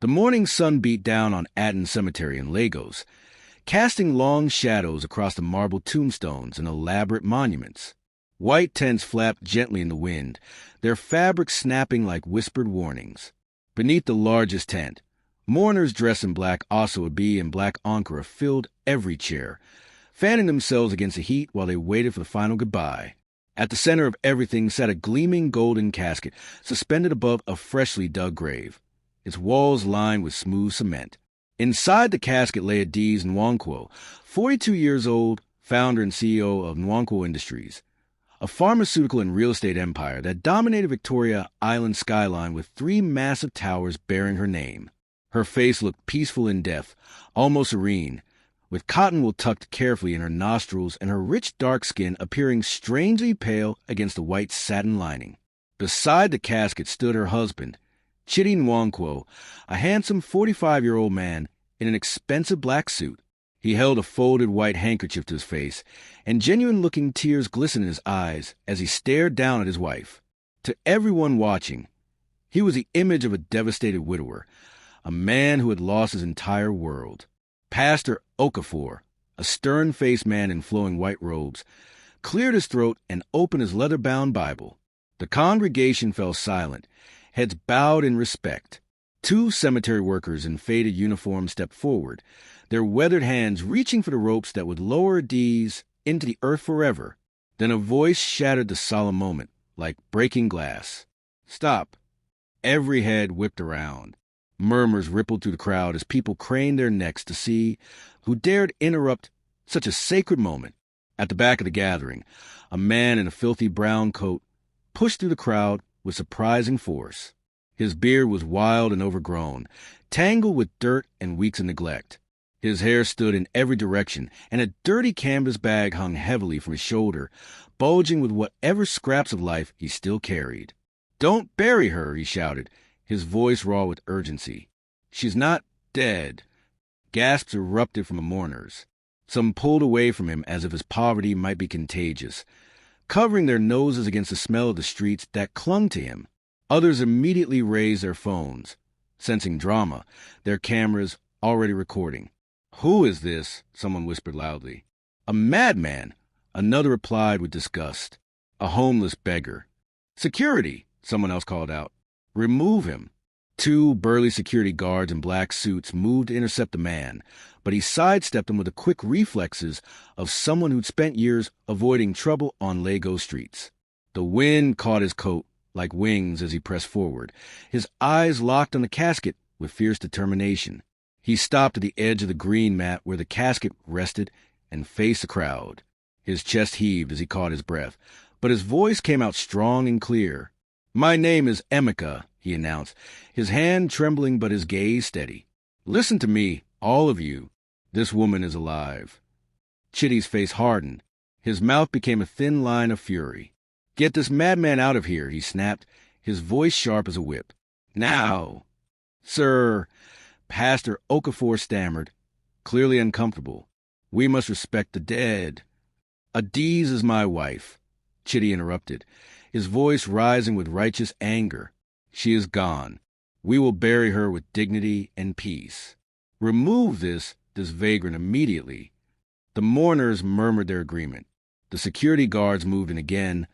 The morning sun beat down on Aden Cemetery in Lagos, casting long shadows across the marble tombstones and elaborate monuments. White tents flapped gently in the wind, their fabric snapping like whispered warnings. Beneath the largest tent, mourners dressed in black asoebi and black ankara filled every chair, fanning themselves against the heat while they waited for the final goodbye. At the center of everything sat a gleaming golden casket suspended above a freshly dug grave, its walls lined with smooth cement. Inside the casket lay Adiz Nwankwo, 42 years old, founder and CEO of Nwankwo Industries, a pharmaceutical and real estate empire that dominated Victoria Island skyline with 3 massive towers bearing her name. Her face looked peaceful in death, almost serene, with cotton wool tucked carefully in her nostrils and her rich dark skin appearing strangely pale against the white satin lining. Beside the casket stood her husband, Chidi Nwankwo, a handsome 45-year-old man in an expensive black suit. He held a folded white handkerchief to his face, and genuine-looking tears glistened in his eyes as he stared down at his wife. To everyone watching, he was the image of a devastated widower, a man who had lost his entire world. Pastor Okafor, a stern-faced man in flowing white robes, cleared his throat and opened his leather-bound Bible. The congregation fell silent, heads bowed in respect. 2 cemetery workers in faded uniforms stepped forward, their weathered hands reaching for the ropes that would lower Adiz into the earth forever. Then a voice shattered the solemn moment, like breaking glass. "Stop." Every head whipped around. Murmurs rippled through the crowd as people craned their necks to see who dared interrupt such a sacred moment. At the back of the gathering, a man in a filthy brown coat pushed through the crowd with surprising force. His beard was wild and overgrown, tangled with dirt and weeks of neglect. His hair stood in every direction, and a dirty canvas bag hung heavily from his shoulder, bulging with whatever scraps of life he still carried. "Don't bury her," he shouted, his voice raw with urgency. "She's not dead." Gasps erupted from the mourners. Some pulled away from him as if his poverty might be contagious, covering their noses against the smell of the streets that clung to him. Others immediately raised their phones, sensing drama, their cameras already recording. "Who is this?" someone whispered loudly. "A madman," another replied with disgust. "A homeless beggar." "Security," someone else called out. "Remove him." 2 burly security guards in black suits moved to intercept the man, but he sidestepped them with the quick reflexes of someone who'd spent years avoiding trouble on Lagos streets. The wind caught his coat like wings as he pressed forward, his eyes locked on the casket with fierce determination. He stopped at the edge of the green mat where the casket rested and faced the crowd. His chest heaved as he caught his breath, but his voice came out strong and clear. "My name is Emeka," he announced, his hand trembling but his gaze steady. "Listen to me, all of you. This woman is alive." Chidi's face hardened. His mouth became a thin line of fury. "Get this madman out of here," he snapped, his voice sharp as a whip. "Now!" "Sir," Pastor Okafor stammered, clearly uncomfortable. "We must respect the dead." "Adiz is my wife," Chidi interrupted, his voice rising with righteous anger. "She is gone. We will bury her with dignity and peace. Remove this vagrant immediately." The mourners murmured their agreement. The security guards moved in again,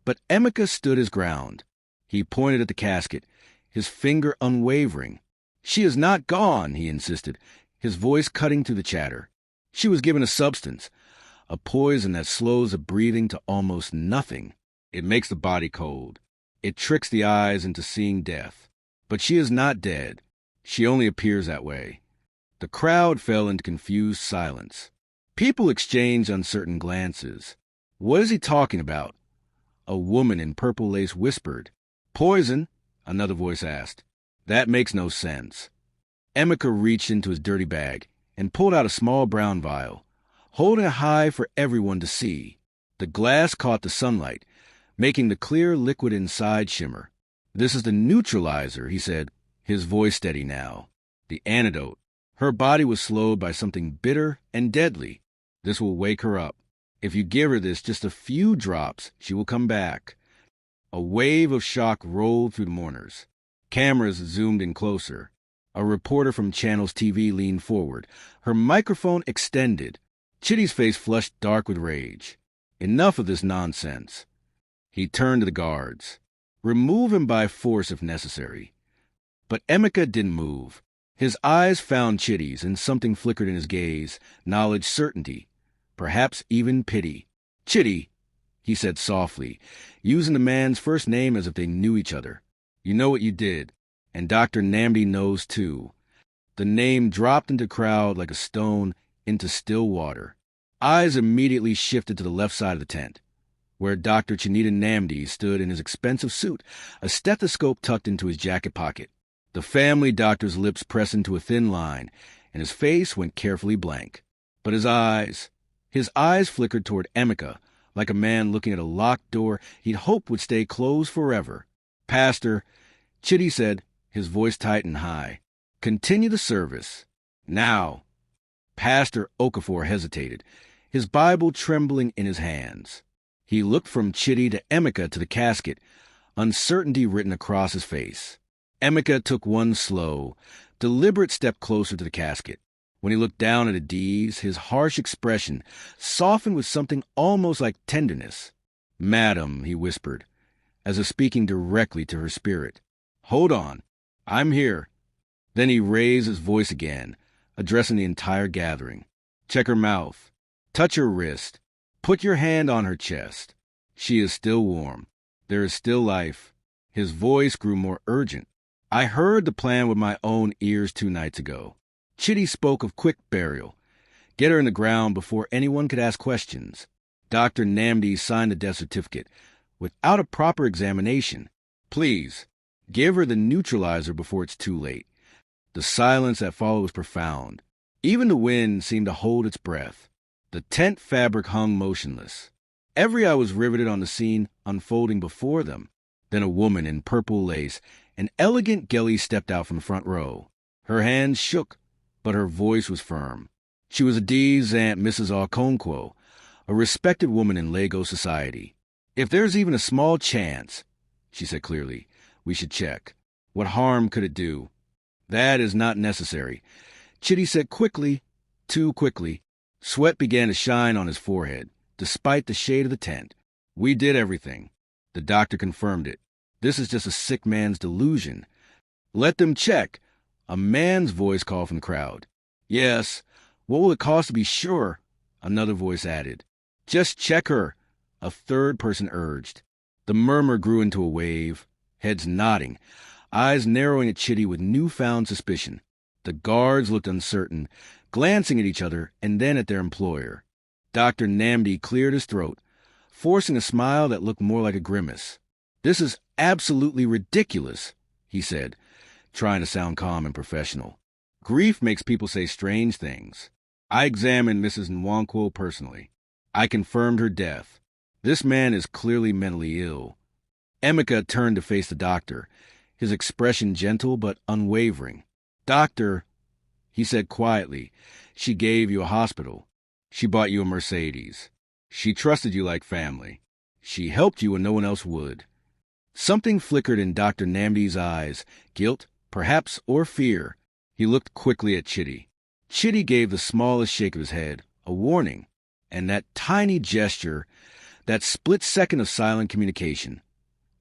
but Emeka stood his ground. He pointed at the casket, his finger unwavering. "She is not gone," he insisted, his voice cutting through the chatter. "She was given a substance, a poison that slows the breathing to almost nothing. It makes the body cold. It tricks the eyes into seeing death. But she is not dead. She only appears that way." The crowd fell into confused silence. People exchanged uncertain glances. "What is he talking about?" A woman in purple lace whispered. "Poison?" another voice asked. "That makes no sense." Emeka reached into his dirty bag and pulled out a small brown vial, holding it high for everyone to see. The glass caught the sunlight, making the clear liquid inside shimmer. "This is the neutralizer," he said, his voice steady now. "The antidote. Her body was slowed by something bitter and deadly. This will wake her up. If you give her this, just a few drops, she will come back." A wave of shock rolled through the mourners. Cameras zoomed in closer. A reporter from Channel's TV leaned forward, her microphone extended. Chitty's face flushed dark with rage. Enough of this nonsense. He turned to the guards. Remove him by force if necessary. But Emeka didn't move. His eyes found Chitty's, and something flickered in his gaze, knowledge, certainty, perhaps even pity. "Chitty," he said softly, using the man's first name as if they knew each other. "You know what you did, and Dr. Namdi knows too." The name dropped into the crowd like a stone into still water. Eyes immediately shifted to the left side of the tent, where Dr. Chinita Namdi stood in his expensive suit, a stethoscope tucked into his jacket pocket. The family doctor's lips pressed into a thin line, and his face went carefully blank. But his eyes flickered toward Emeka, like a man looking at a locked door he'd hoped would stay closed forever. "Pastor," Chitty said, his voice tight and high, "continue the service. Now." Pastor Okafor hesitated, his Bible trembling in his hands. He looked from Chitty to Emeka to the casket, uncertainty written across his face. Emeka took one slow, deliberate step closer to the casket. When he looked down at Adiz, his harsh expression softened with something almost like tenderness. "Madam," he whispered, as if speaking directly to her spirit. "Hold on. I'm here." Then he raised his voice again, addressing the entire gathering. "Check her mouth. Touch her wrist. Put your hand on her chest. She is still warm. There is still life." His voice grew more urgent. "I heard the plan with my own ears 2 nights ago." Chitty spoke of quick burial. Get her in the ground before anyone could ask questions. Dr. Namdi signed the death certificate without a proper examination. "Please, give her the neutralizer before it's too late." The silence that followed was profound. Even the wind seemed to hold its breath. The tent fabric hung motionless. Every eye was riveted on the scene unfolding before them. Then a woman in purple lace, an elegant gheli, stepped out from the front row. Her hands shook, but her voice was firm. She was Adiz's Aunt Mrs. Okonkwo, a respected woman in Lagos society. "If there's even a small chance," she said clearly, "we should check. What harm could it do?" "That is not necessary," Chitty said quickly, too quickly. Sweat began to shine on his forehead, despite the shade of the tent. "We did everything." The doctor confirmed it. "This is just a sick man's delusion." "Let them check," a man's voice called from the crowd. "Yes. What will it cost to be sure?" another voice added. "Just check her," a third person urged. The murmur grew into a wave, heads nodding, eyes narrowing at Chitty with newfound suspicion. The guards looked uncertain, glancing at each other and then at their employer. Dr. Namdi cleared his throat, forcing a smile that looked more like a grimace. "This is absolutely ridiculous," he said, trying to sound calm and professional. "Grief makes people say strange things. I examined Mrs. Nwankwo personally. I confirmed her death. This man is clearly mentally ill." Emeka turned to face the doctor, his expression gentle but unwavering. "Doctor," he said quietly, "she gave you a hospital. She bought you a Mercedes. She trusted you like family. She helped you when no one else would." Something flickered in Dr. Namdi's eyes, guilt, perhaps, or fear. He looked quickly at Chitty. Chitty gave the smallest shake of his head, a warning, and that tiny gesture, that split second of silent communication,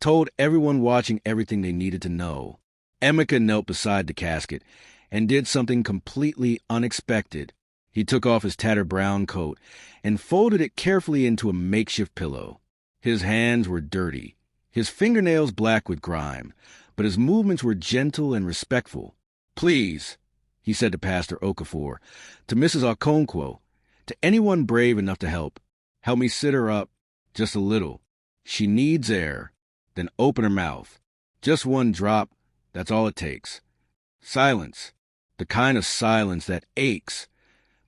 told everyone watching everything they needed to know. Emeka knelt beside the casket and did something completely unexpected. He took off his tattered brown coat and folded it carefully into a makeshift pillow. His hands were dirty, his fingernails black with grime, but his movements were gentle and respectful. "Please," he said to Pastor Okafor, to Mrs. Okonkwo, to anyone brave enough to help me sit her up just a little. She needs air. Then open her mouth. Just one drop, that's all it takes. Silence, the kind of silence that aches,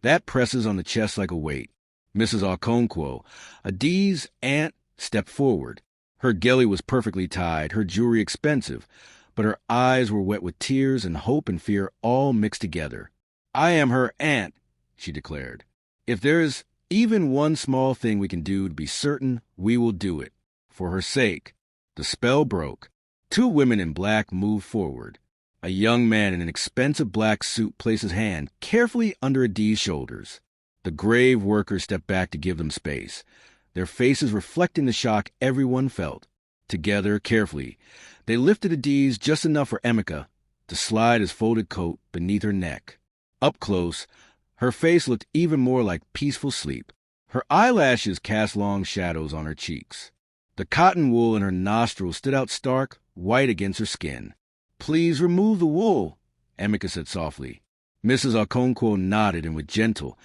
that presses on the chest like a weight." Mrs. Okonkwo, Adiz's aunt, stepped forward. Her gheli was perfectly tied, her jewelry expensive, but her eyes were wet with tears and hope and fear all mixed together. "I am her aunt," she declared. "If there is even one small thing we can do to be certain, we will do it. For her sake." The spell broke. 2 women in black moved forward. A young man in an expensive black suit placed his hand carefully under Adi's shoulders. The grave workers stepped back to give them space, their faces reflecting the shock everyone felt. Together, carefully, they lifted Adi's just enough for Emeka to slide his folded coat beneath her neck. Up close, her face looked even more like peaceful sleep. Her eyelashes cast long shadows on her cheeks. The cotton wool in her nostrils stood out stark, white against her skin. "Please remove the wool," Emeka said softly. Mrs. Okonkwo nodded and with gentle,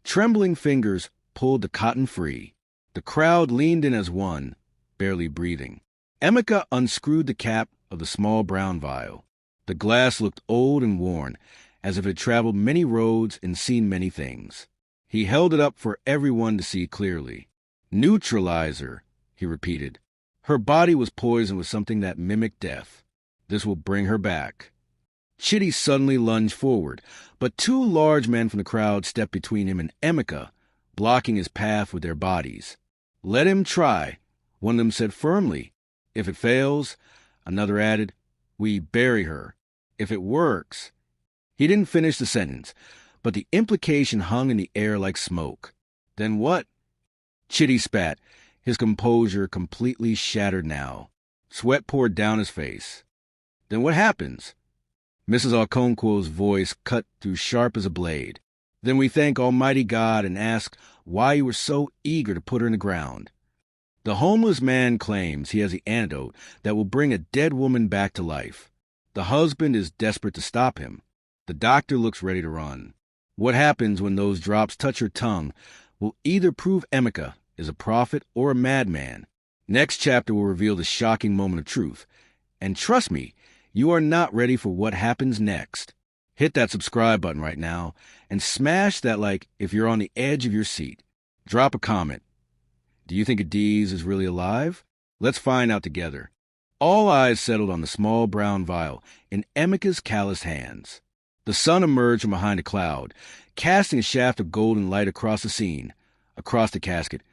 trembling fingers pulled the cotton free. The crowd leaned in as one, barely breathing. Emeka unscrewed the cap of the small brown vial. The glass looked old and worn, as if it had traveled many roads and seen many things. He held it up for everyone to see clearly. "Neutralizer," he repeated. "Her body was poisoned with something that mimicked death. This will bring her back." Chitty suddenly lunged forward, but two large men from the crowd stepped between him and Emeka, blocking his path with their bodies. "Let him try," one of them said firmly. "If it fails," another added, "we bury her. If it works—" He didn't finish the sentence, but the implication hung in the air like smoke. "Then what?" Chitty spat, his composure completely shattered now. Sweat poured down his face. "Then what happens?" Mrs. Okonkwo's voice cut through sharp as a blade. "Then we thank Almighty God and ask why you were so eager to put her in the ground. The homeless man claims he has the antidote that will bring a dead woman back to life. The husband is desperate to stop him. The doctor looks ready to run. What happens when those drops touch her tongue will either prove Emeka is a prophet or a madman. Next chapter will reveal the shocking moment of truth. And trust me, you are not ready for what happens next. Hit that subscribe button right now and smash that like if you're on the edge of your seat. Drop a comment. Do you think Adiz is really alive? Let's find out together." All eyes settled on the small brown vial in Emeka's calloused hands. The sun emerged from behind a cloud, casting a shaft of golden light across the scene, across the casket,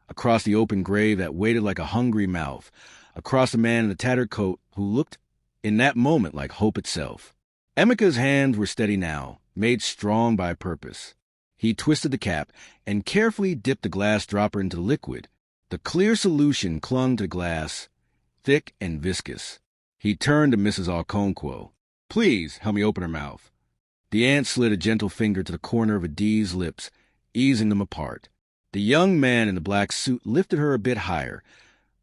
across the open grave that waited like a hungry mouth, across the man in the tattered coat who looked in that moment like hope itself. Emeka's hands were steady now, made strong by purpose. He twisted the cap and carefully dipped the glass dropper into the liquid. The clear solution clung to the glass, thick and viscous. He turned to Mrs. Okonkwo. "Please help me open her mouth." The aunt slid a gentle finger to the corner of Adiz's lips, easing them apart. The young man in the black suit lifted her a bit higher,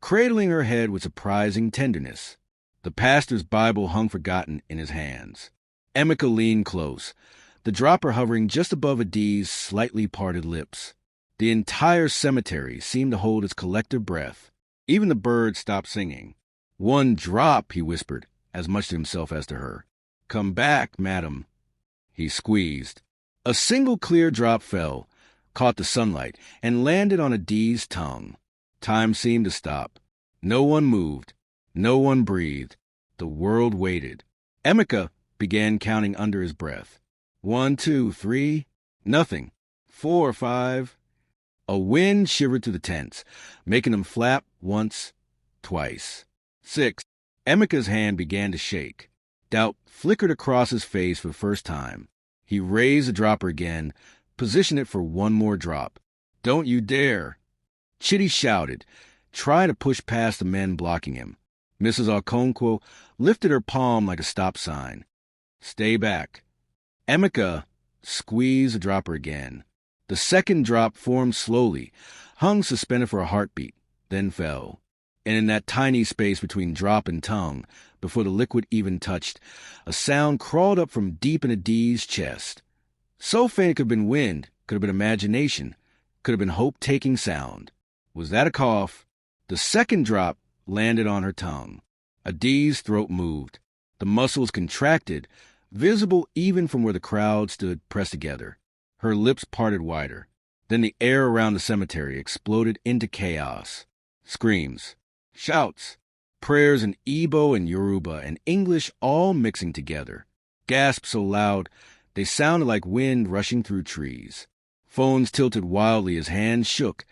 cradling her head with surprising tenderness. The pastor's Bible hung forgotten in his hands. Emeka leaned close, the dropper hovering just above Adiz's slightly parted lips. The entire cemetery seemed to hold its collective breath. Even the birds stopped singing. "One drop," he whispered, as much to himself as to her. "Come back, madam." He squeezed. A single clear drop fell, caught the sunlight, and landed on Adiz's tongue. Time seemed to stop. No one moved. No one breathed. The world waited. Emeka began counting under his breath. 1, 2, 3. Nothing. 4, 5. A wind shivered through the tents, making them flap once, twice. 6. Emeka's hand began to shake. Doubt flickered across his face for the first time. He raised the dropper again, positioned it for one more drop. "Don't you dare!" Chitty shouted, trying to push past the men blocking him. Mrs. Okonkwo lifted her palm like a stop sign. "Stay back." Emeka squeezed the dropper again. The second drop formed slowly, hung suspended for a heartbeat, then fell. And in that tiny space between drop and tongue, before the liquid even touched, a sound crawled up from deep in Adiz's chest. So faint it could have been wind, could have been imagination, could have been hope-taking sound. Was that a cough? The second drop landed on her tongue. Adiz's throat moved. The muscles contracted, visible even from where the crowd stood pressed together. Her lips parted wider. Then the air around the cemetery exploded into chaos. Screams, shouts, prayers in Igbo and Yoruba and English all mixing together. Gasps so loud they sounded like wind rushing through trees. Phones tilted wildly as hands shook,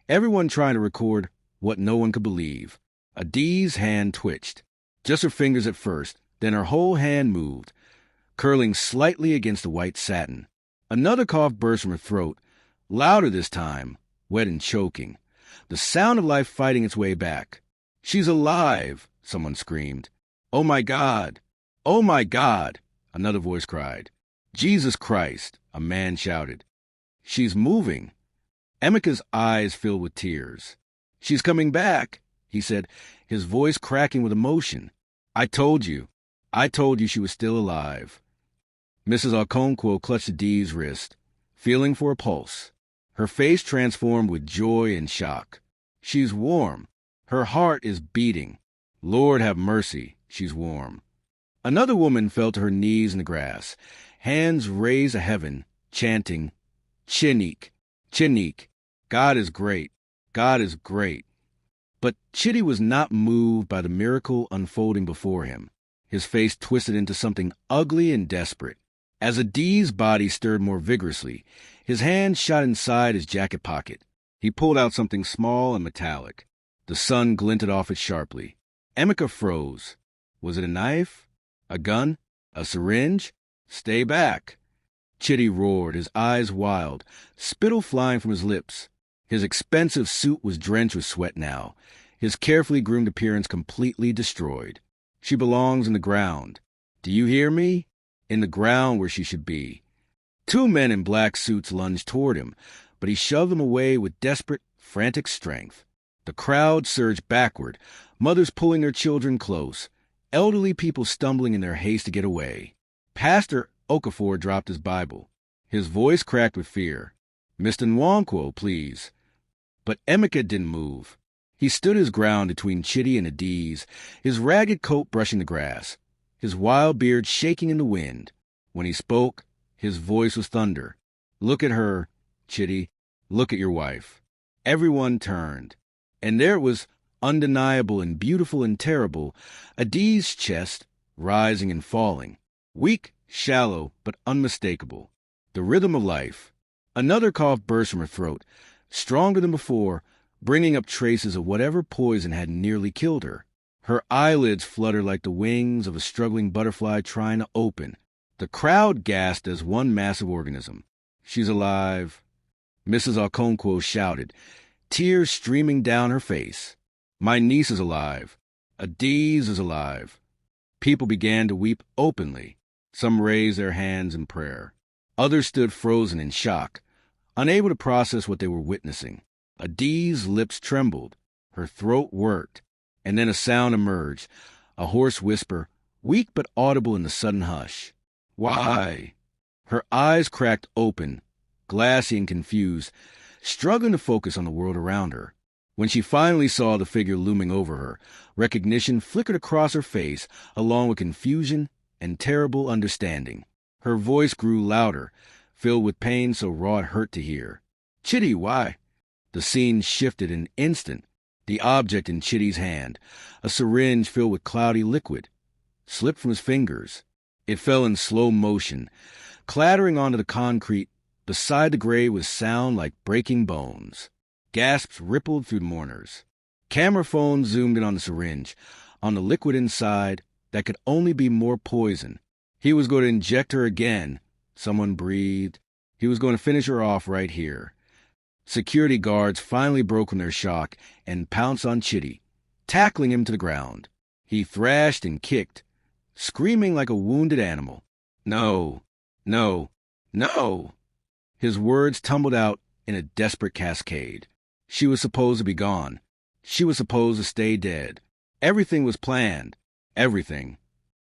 everyone trying to record what no one could believe. Adiz's hand twitched. Just her fingers at first, Then her whole hand moved, curling slightly against the white satin. Another cough burst from her throat, louder this time, wet and choking. The sound of life fighting its way back. "She's alive!" someone screamed. "Oh my God! Oh my God!" another voice cried. "Jesus Christ!" a man shouted. "She's moving." Emeka's eyes filled with tears. "She's coming back," he said, his voice cracking with emotion. I told you she was still alive." Mrs. Okonkwo clutched Adi's wrist, feeling for a pulse. Her face transformed with joy and shock. "She's warm. Her heart is beating. Lord have mercy, she's warm." Another woman fell to her knees in the grass, hands raised to heaven, chanting, "Chinik, Chinik, God is great, God is great." But Chidi was not moved by the miracle unfolding before him. His face twisted into something ugly and desperate. As Adi's body stirred more vigorously, his hand shot inside his jacket pocket. He pulled out something small and metallic. The sun glinted off it sharply. Emeka froze. Was it a knife? A gun? A syringe? "Stay back!" Chidi roared, his eyes wild, spittle flying from his lips. His expensive suit was drenched with sweat now, his carefully groomed appearance completely destroyed. "She belongs in the ground. Do you hear me? In the ground where she should be." Two men in black suits lunged toward him, but he shoved them away with desperate, frantic strength. The crowd surged backward, mothers pulling their children close, elderly people stumbling in their haste to get away. Pastor Okafor dropped his Bible. His voice cracked with fear. "Mr. Nwankwo, please." But Emeka didn't move. He stood his ground between Chidi and Adiz, his ragged coat brushing the grass, his wild beard shaking in the wind. When he spoke, his voice was thunder. "Look at her, Chidi. Look at your wife." Everyone turned. And there it was, undeniable and beautiful and terrible, Adiz's chest, rising and falling. Weak, shallow, but unmistakable. The rhythm of life. Another cough burst from her throat, stronger than before, bringing up traces of whatever poison had nearly killed her. Her eyelids fluttered like the wings of a struggling butterfly trying to open. The crowd gasped as one massive organism. "She's alive," Mrs. Okonkwo shouted, tears streaming down her face. "My niece is alive. Adiz is alive." People began to weep openly. Some raised their hands in prayer. Others stood frozen in shock, unable to process what they were witnessing. Adiz's lips trembled. Her throat worked. And then a sound emerged, a hoarse whisper, weak but audible in the sudden hush. "Why?" Her eyes cracked open, glassy and confused, struggling to focus on the world around her. When she finally saw the figure looming over her, recognition flickered across her face, along with confusion and terrible understanding. Her voice grew louder, filled with pain so raw it hurt to hear. "Chidi, why?" The scene shifted in an instant. The object in Chidi's hand, a syringe filled with cloudy liquid, slipped from his fingers. It fell in slow motion, clattering onto the concrete beside the grave with sound like breaking bones. Gasps rippled through the mourners. Camera phones zoomed in on the syringe, on the liquid inside that could only be more poison. He was going to inject her again, someone breathed. He was going to finish her off right here. Security guards finally broke from their shock and pounced on Chidi, tackling him to the ground. He thrashed and kicked, screaming like a wounded animal. "No, no, no!" His words tumbled out in a desperate cascade. She was supposed to be gone. She was supposed to stay dead. Everything was planned. Everything.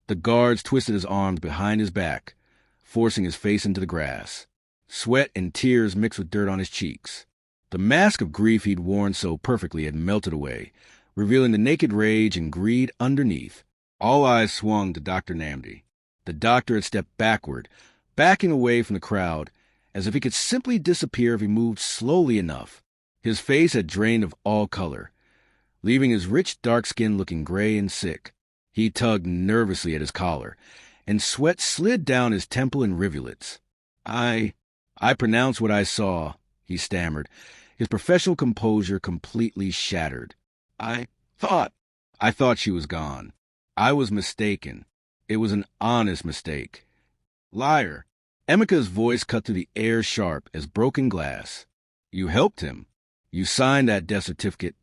The guards twisted his arms behind his back, forcing his face into the grass. Sweat and tears mixed with dirt on his cheeks. The mask of grief he'd worn so perfectly had melted away, revealing the naked rage and greed underneath. All eyes swung to Dr. Namdi. The doctor had stepped backward, backing away from the crowd, as if he could simply disappear if he moved slowly enough. His face had drained of all color, leaving his rich dark skin looking gray and sick. He tugged nervously at his collar, and sweat slid down his temple in rivulets. I pronounced what I saw," he stammered, his professional composure completely shattered. I thought she was gone. I was mistaken. It was an honest mistake. Liar. Emika's voice cut through the air sharp as broken glass. You helped him. You signed that death certificate,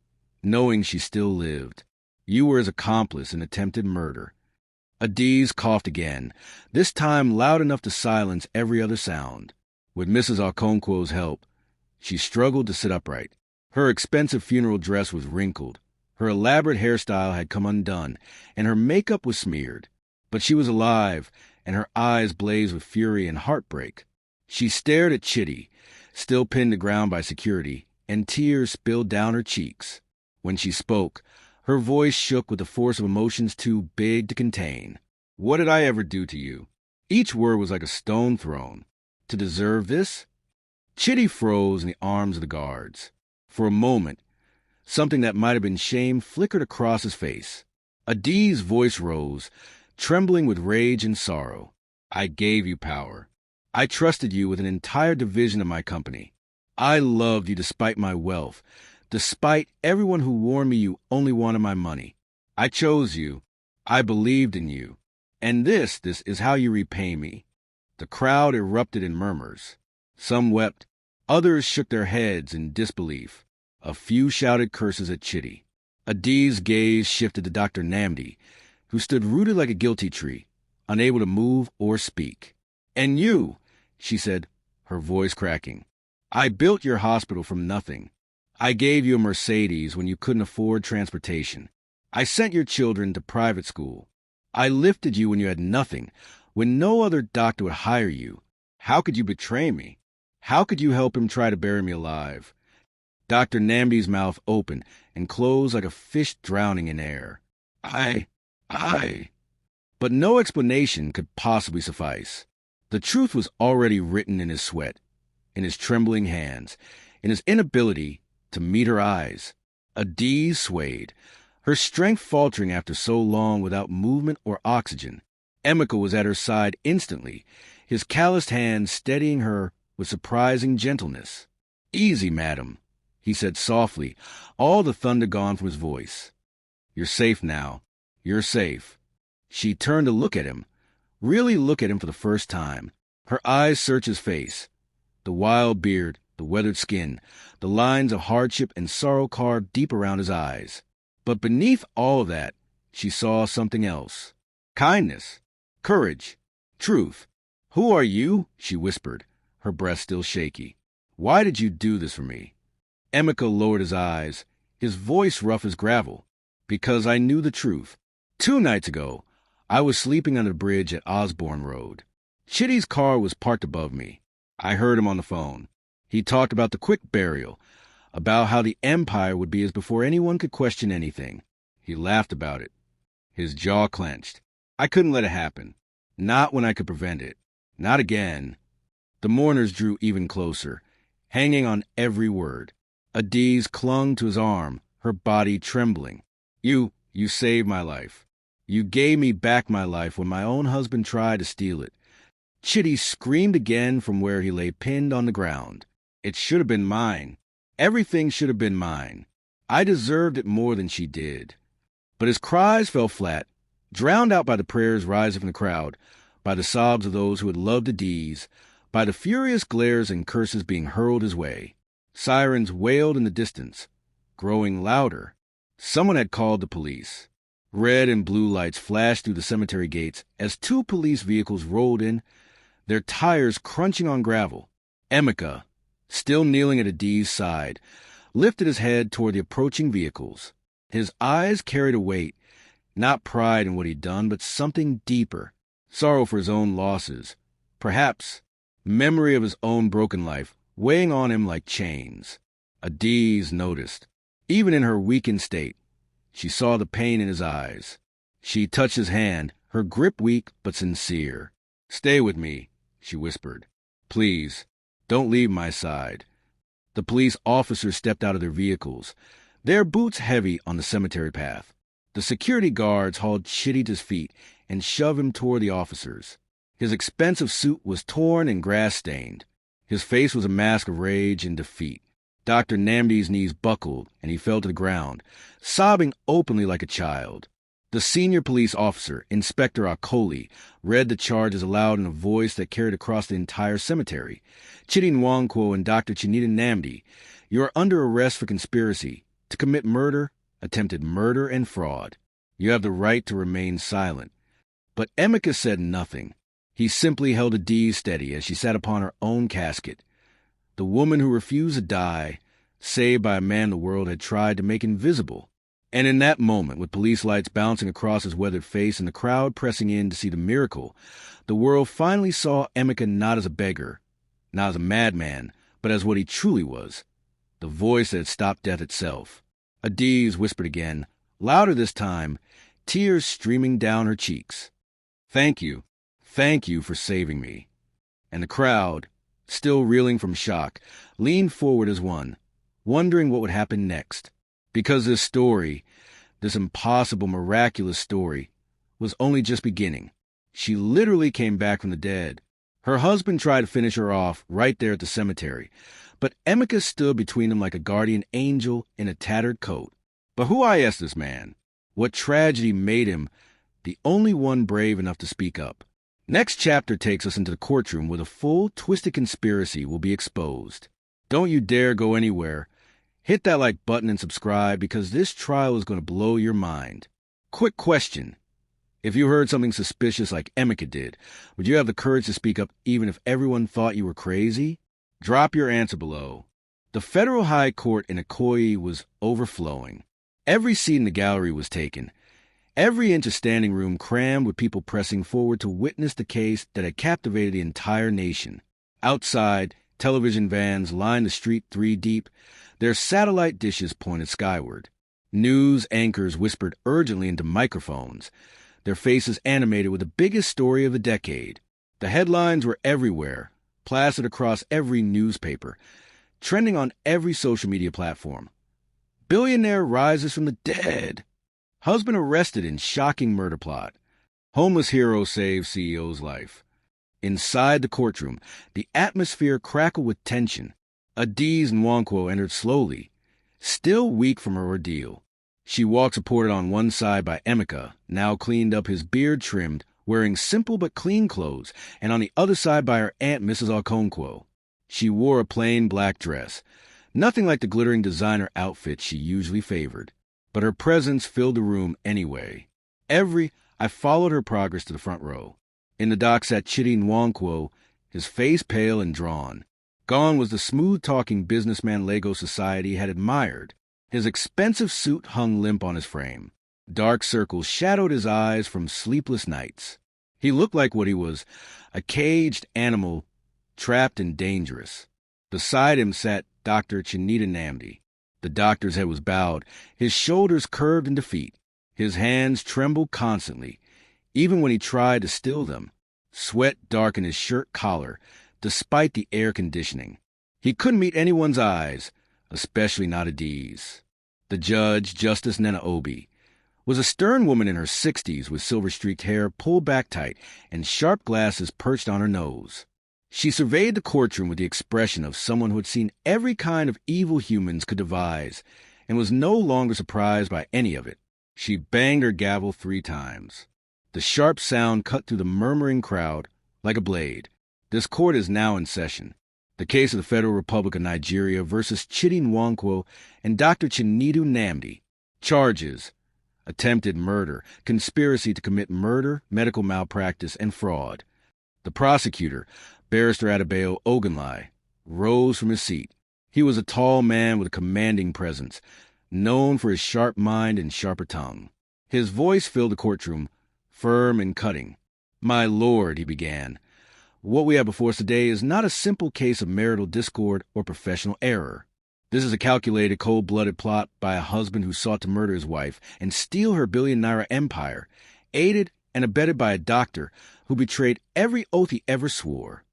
knowing she still lived. You were his accomplice in attempted murder. Adiz coughed again, this time loud enough to silence every other sound. With Mrs. Okonkwo's help, she struggled to sit upright. Her expensive funeral dress was wrinkled. Her elaborate hairstyle had come undone, and her makeup was smeared. But she was alive, and her eyes blazed with fury and heartbreak. She stared at Chitty, still pinned to ground by security, and tears spilled down her cheeks. When she spoke, her voice shook with the force of emotions too big to contain. What did I ever do to you? Each word was like a stone thrown. To deserve this? Chitty froze in the arms of the guards. For a moment, something that might have been shame flickered across his face. Adiz's voice rose, trembling with rage and sorrow. I gave you power. I trusted you with an entire division of my company. I loved you despite my wealth, despite everyone who warned me you only wanted my money. I chose you. I believed in you. And this is how you repay me. The crowd erupted in murmurs. Some wept. Others shook their heads in disbelief. A few shouted curses at Chitty. Adiz's gaze shifted to Dr. Namdi, who stood rooted like a guilty tree, unable to move or speak. And you, she said, her voice cracking. I built your hospital from nothing. I gave you a Mercedes when you couldn't afford transportation. I sent your children to private school. I lifted you when you had nothing, when no other doctor would hire you. How could you betray me? How could you help him try to bury me alive? Dr. Namdi's mouth opened and closed like a fish drowning in air. I. But no explanation could possibly suffice. The truth was already written in his sweat, in his trembling hands, in his inability to meet her eyes. Adiz swayed, her strength faltering after so long without movement or oxygen. Emika was at her side instantly, his calloused hands steadying her with surprising gentleness. Easy, madam, he said softly, all the thunder gone from his voice. You're safe now. You're safe. She turned to look at him, really look at him for the first time. Her eyes searched his face. The wild beard, the weathered skin, the lines of hardship and sorrow carved deep around his eyes. But beneath all of that, she saw something else. Kindness, courage, truth. Who are you? She whispered, her breath still shaky. Why did you do this for me? Emika lowered his eyes, his voice rough as gravel. Because I knew the truth. 2 nights ago, I was sleeping on the bridge at Osborne Road. Chitty's car was parked above me. I heard him on the phone. He talked about the quick burial, about how the empire would be as before anyone could question anything. He laughed about it. His jaw clenched. I couldn't let it happen. Not when I could prevent it. Not again. The mourners drew even closer, hanging on every word. Adiz clung to his arm, her body trembling. You saved my life. You gave me back my life when my own husband tried to steal it. Chitty screamed again from where he lay pinned on the ground. It should have been mine. Everything should have been mine. I deserved it more than she did. But his cries fell flat, drowned out by the prayers rising from the crowd, by the sobs of those who had loved Adiz, by the furious glares and curses being hurled his way. Sirens wailed in the distance, growing louder. Someone had called the police. Red and blue lights flashed through the cemetery gates as 2 police vehicles rolled in, their tires crunching on gravel. Emika, still kneeling at Adiz's side, lifted his head toward the approaching vehicles. His eyes carried a weight, not pride in what he'd done, but something deeper, sorrow for his own losses, perhaps memory of his own broken life, weighing on him like chains. Adiz noticed. Even in her weakened state, she saw the pain in his eyes. She touched his hand, her grip weak but sincere. Stay with me, she whispered. Please, don't leave my side. The police officers stepped out of their vehicles, their boots heavy on the cemetery path. The security guards hauled Chitty to his feet and shoved him toward the officers. His expensive suit was torn and grass-stained. His face was a mask of rage and defeat. Dr. Namdi's knees buckled, and he fell to the ground, sobbing openly like a child. The senior police officer, Inspector Akoli, read the charges aloud in a voice that carried across the entire cemetery. Chidi Nwankwo and Dr. Chinita Nnamdi, you are under arrest for conspiracy to commit murder, attempted murder, and fraud. You have the right to remain silent. But Emeka said nothing. He simply held Adiz steady as she sat upon her own casket. The woman who refused to die, saved by a man the world had tried to make invisible. And in that moment, with police lights bouncing across his weathered face and the crowd pressing in to see the miracle, the world finally saw Emeka not as a beggar, not as a madman, but as what he truly was, the voice that had stopped death itself. Adiz whispered again, louder this time, tears streaming down her cheeks. Thank you for saving me. And the crowd, still reeling from shock, leaned forward as one, wondering what would happen next. Because this story, this impossible, miraculous story, was only just beginning. She literally came back from the dead. Her husband tried to finish her off right there at the cemetery, but Emeka stood between them like a guardian angel in a tattered coat. But who I asked this man? What tragedy made him the only one brave enough to speak up? Next chapter takes us into the courtroom where the full, twisted conspiracy will be exposed. Don't you dare go anywhere. Hit that like button and subscribe because this trial is going to blow your mind. Quick question. If you heard something suspicious like Emeka did, would you have the courage to speak up even if everyone thought you were crazy? Drop your answer below. The Federal High Court in Ikoyi was overflowing. Every seat in the gallery was taken. Every inch of standing room crammed with people pressing forward to witness the case that had captivated the entire nation. Outside, television vans lined the street 3 deep, their satellite dishes pointed skyward. News anchors whispered urgently into microphones, their faces animated with the biggest story of the decade. The headlines were everywhere, plastered across every newspaper, trending on every social media platform. Billionaire rises from the dead. Husband arrested in shocking murder plot. Homeless hero saves CEO's life. Inside the courtroom, the atmosphere crackled with tension. Adiz Nwankwo entered slowly, still weak from her ordeal. She walked supported on one side by Emeka, now cleaned up, his beard trimmed, wearing simple but clean clothes, and on the other side by her aunt, Mrs. Okonkwo. She wore a plain black dress, nothing like the glittering designer outfit she usually favored. But her presence filled the room anyway. I followed her progress to the front row. In the dock sat Chidi Nwankwo, his face pale and drawn. Gone was the smooth-talking businessman Lagos society had admired. His expensive suit hung limp on his frame. Dark circles shadowed his eyes from sleepless nights. He looked like what he was, a caged animal, trapped and dangerous. Beside him sat Dr. Chinita Nnamdi. The doctor's head was bowed, his shoulders curved in defeat. His hands trembled constantly, even when he tried to still them. Sweat darkened his shirt collar, despite the air conditioning. He couldn't meet anyone's eyes, especially not Adiz. The judge, Justice Nena Obi, was a stern woman in her 60s with silver-streaked hair pulled back tight and sharp glasses perched on her nose. She surveyed the courtroom with the expression of someone who had seen every kind of evil humans could devise and was no longer surprised by any of it. She banged her gavel 3 times. The sharp sound cut through the murmuring crowd like a blade. This court is now in session. The case of the Federal Republic of Nigeria versus Chidi Nwankwo and Dr. Chinita Nnamdi. Charges: attempted murder, conspiracy to commit murder, medical malpractice, and fraud. The prosecutor, Barrister Adebayo Ogunlai, rose from his seat. He was a tall man with a commanding presence, known for his sharp mind and sharper tongue. His voice filled the courtroom, firm and cutting. "My lord," he began, "what we have before us today is not a simple case of marital discord or professional error. This is a calculated, cold-blooded plot by a husband who sought to murder his wife and steal her billion-naira empire, aided and abetted by a doctor who betrayed every oath he ever swore."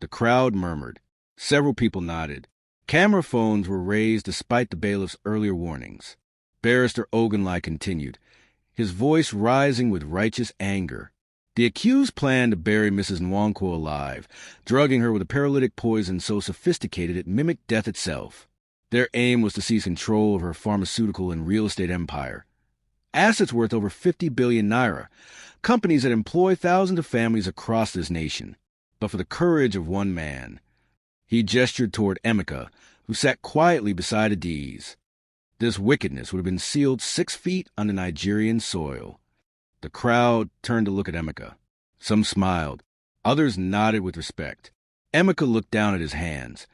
The crowd murmured. Several people nodded. Camera phones were raised despite the bailiff's earlier warnings. Barrister Ogunlai continued, his voice rising with righteous anger. The accused planned to bury Mrs. Nwankwo alive, drugging her with a paralytic poison so sophisticated it mimicked death itself. Their aim was to seize control of her pharmaceutical and real estate empire. assets worth over 50 billion naira, companies that employ thousands of families across this nation. But for the courage of one man. He gestured toward Emeka, who sat quietly beside Adiz. This wickedness would have been sealed 6 feet under Nigerian soil. The crowd turned to look at Emeka. Some smiled. Others nodded with respect. Emeka looked down at his hands,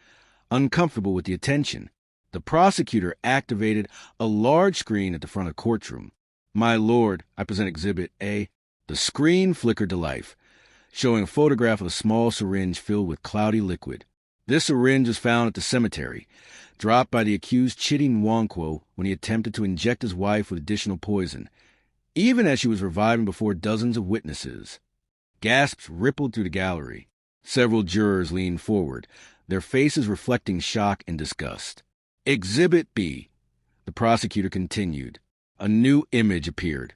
uncomfortable with the attention. The prosecutor activated a large screen at the front of the courtroom. "My lord, I present Exhibit A." The screen flickered to life, showing a photograph of a small syringe filled with cloudy liquid. This syringe was found at the cemetery, dropped by the accused Chidi Nwankwo when he attempted to inject his wife with additional poison, even as she was reviving before dozens of witnesses. Gasps rippled through the gallery. Several jurors leaned forward, their faces reflecting shock and disgust. "Exhibit B," the prosecutor continued. A new image appeared,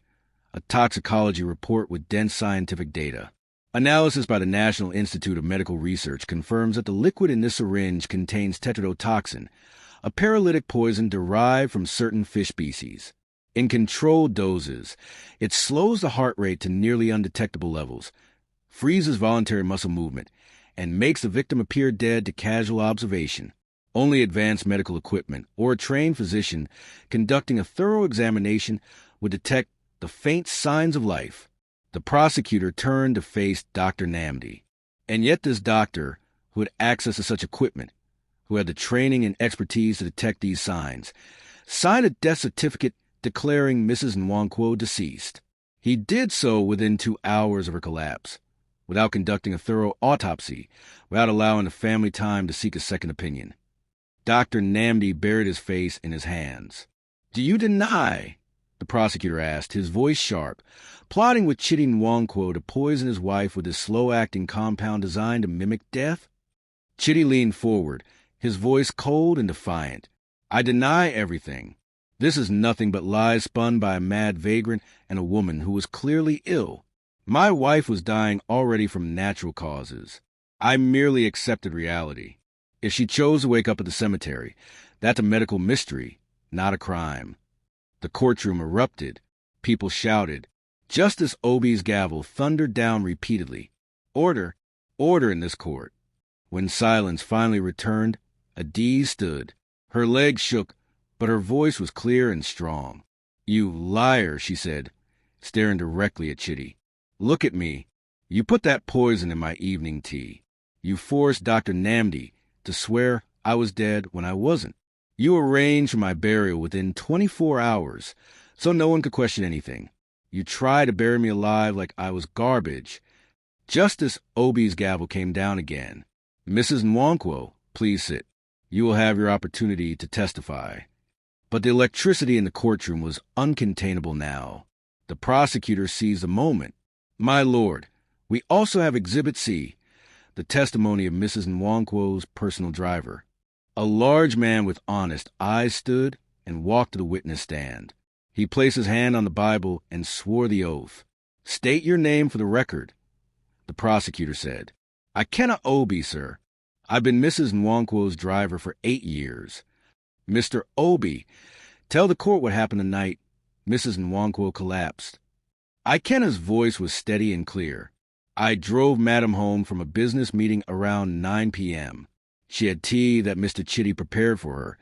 a toxicology report with dense scientific data. Analysis by the National Institute of Medical Research confirms that the liquid in this syringe contains tetrodotoxin, a paralytic poison derived from certain fish species. In controlled doses, it slows the heart rate to nearly undetectable levels, freezes voluntary muscle movement, and makes the victim appear dead to casual observation. Only advanced medical equipment or a trained physician conducting a thorough examination would detect the faint signs of life. The prosecutor turned to face Dr. Namdi. And yet this doctor, who had access to such equipment, who had the training and expertise to detect these signs, signed a death certificate declaring Mrs. Nwankwo deceased. He did so within 2 hours of her collapse, without conducting a thorough autopsy, without allowing the family time to seek a second opinion. Dr. Namdi buried his face in his hands. "Do you deny?" the prosecutor asked, his voice sharp, plotting with Chidi Nwankwo to poison his wife with this slow-acting compound designed to mimic death. Chidi leaned forward, his voice cold and defiant. "I deny everything. This is nothing but lies spun by a mad vagrant and a woman who was clearly ill. My wife was dying already from natural causes. I merely accepted reality. If she chose to wake up at the cemetery, that's a medical mystery, not a crime." The courtroom erupted. People shouted. Justice Obi's gavel thundered down repeatedly. "Order! Order in this court!" When silence finally returned, Adiz stood. Her legs shook, but her voice was clear and strong. "You liar," she said, staring directly at Chidi. "Look at me. You put that poison in my evening tea. You forced Dr. Namdi to swear I was dead when I wasn't. You arranged for my burial within 24 hours, so no one could question anything. You tried to bury me alive like I was garbage." Justice Obi's gavel came down again. "Mrs. Nwankwo, please sit. You will have your opportunity to testify." But the electricity in the courtroom was uncontainable now. The prosecutor seized the moment. "My lord, we also have Exhibit C, the testimony of Mrs. Nwankwo's personal driver." A large man with honest eyes stood and walked to the witness stand. He placed his hand on the Bible and swore the oath. "State your name for the record," the prosecutor said. "Ikenna Obi, sir. I've been Mrs. Nwankwo's driver for 8 years. Mr. Obi, tell the court what happened the night Mrs. Nwankwo collapsed." Ikenna's voice was steady and clear. "I drove Madam home from a business meeting around 9 p.m. She had tea that Mr. Chidi prepared for her.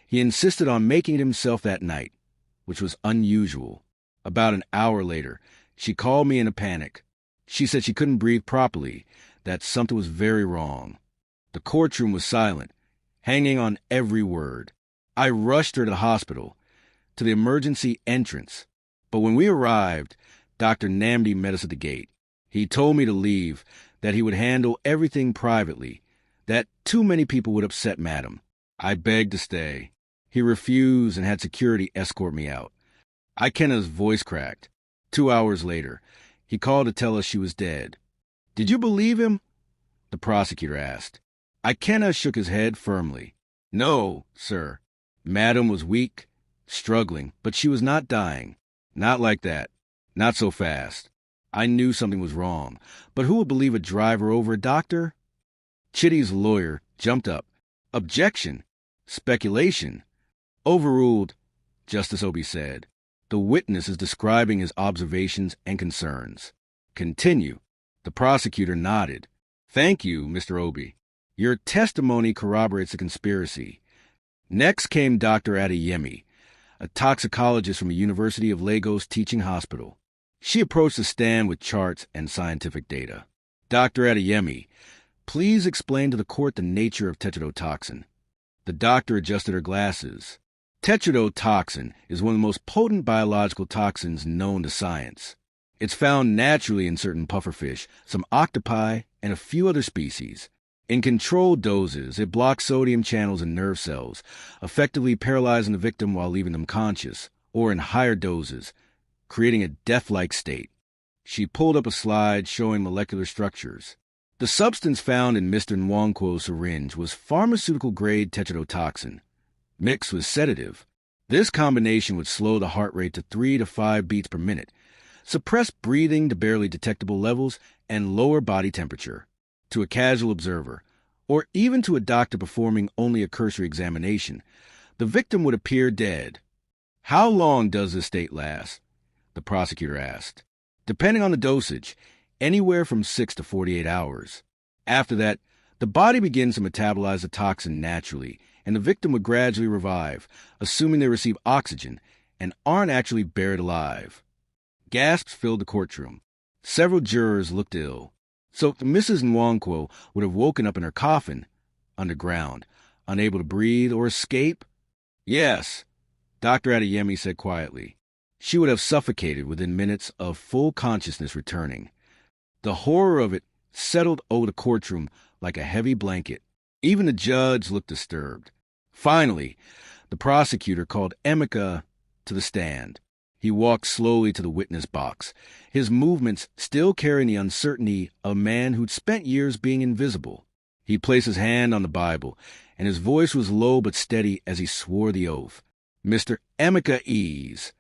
He insisted on making it himself that night, which was unusual. About an hour later, she called me in a panic. She said she couldn't breathe properly, that something was very wrong." The courtroom was silent, hanging on every word. I rushed her to the hospital, to the emergency entrance. But when we arrived, Dr. Namdi met us at the gate. He told me to leave, that he would handle everything privately, that too many people would upset Madam. I begged to stay. He refused and had security escort me out. Ikenna's voice cracked. 2 hours later, he called to tell us she was dead. "Did you believe him?" the prosecutor asked. Ikenna shook his head firmly. "No, sir. Madam was weak, struggling, but she was not dying. Not like that. Not so fast. I knew something was wrong, but who would believe a driver over a doctor?" Chidi's lawyer jumped up. "Objection! Speculation! Overruled," Justice Obi said. The witness is describing his observations and concerns. Continue. The prosecutor nodded. Thank you, Mr. Obi. Your testimony corroborates the conspiracy. Next came Dr. Adeyemi, a toxicologist from the University of Lagos Teaching Hospital. She approached the stand with charts and scientific data. Dr. Adeyemi, please explain to the court the nature of tetrodotoxin. The doctor adjusted her glasses. Tetrodotoxin is one of the most potent biological toxins known to science. It's found naturally in certain pufferfish, some octopi, and a few other species. In controlled doses, it blocks sodium channels in nerve cells, effectively paralyzing the victim while leaving them conscious, or in higher doses, creating a death-like state. She pulled up a slide showing molecular structures. The substance found in Mr. Nwankwo's syringe was pharmaceutical-grade tetrodotoxin, mixed with sedative. This combination would slow the heart rate to 3 to 5 beats per minute, suppress breathing to barely detectable levels, and lower body temperature. To a casual observer, or even to a doctor performing only a cursory examination, the victim would appear dead. How long does this state last? The prosecutor asked. Depending on the dosage, anywhere from 6 to 48 hours. After that, the body begins to metabolize the toxin naturally, and the victim would gradually revive, assuming they receive oxygen and aren't actually buried alive. Gasps filled the courtroom. Several jurors looked ill. So Mrs. Nwankwo would have woken up in her coffin, underground, unable to breathe or escape? Yes, Dr. Adeyemi said quietly. She would have suffocated within minutes of full consciousness returning. The horror of it settled over the courtroom like a heavy blanket. Even the judge looked disturbed. Finally, the prosecutor called Emeka to the stand. He walked slowly to the witness box, his movements still carrying the uncertainty of a man who'd spent years being invisible. He placed his hand on the Bible, and his voice was low but steady as he swore the oath. Mr. Emeka Ease,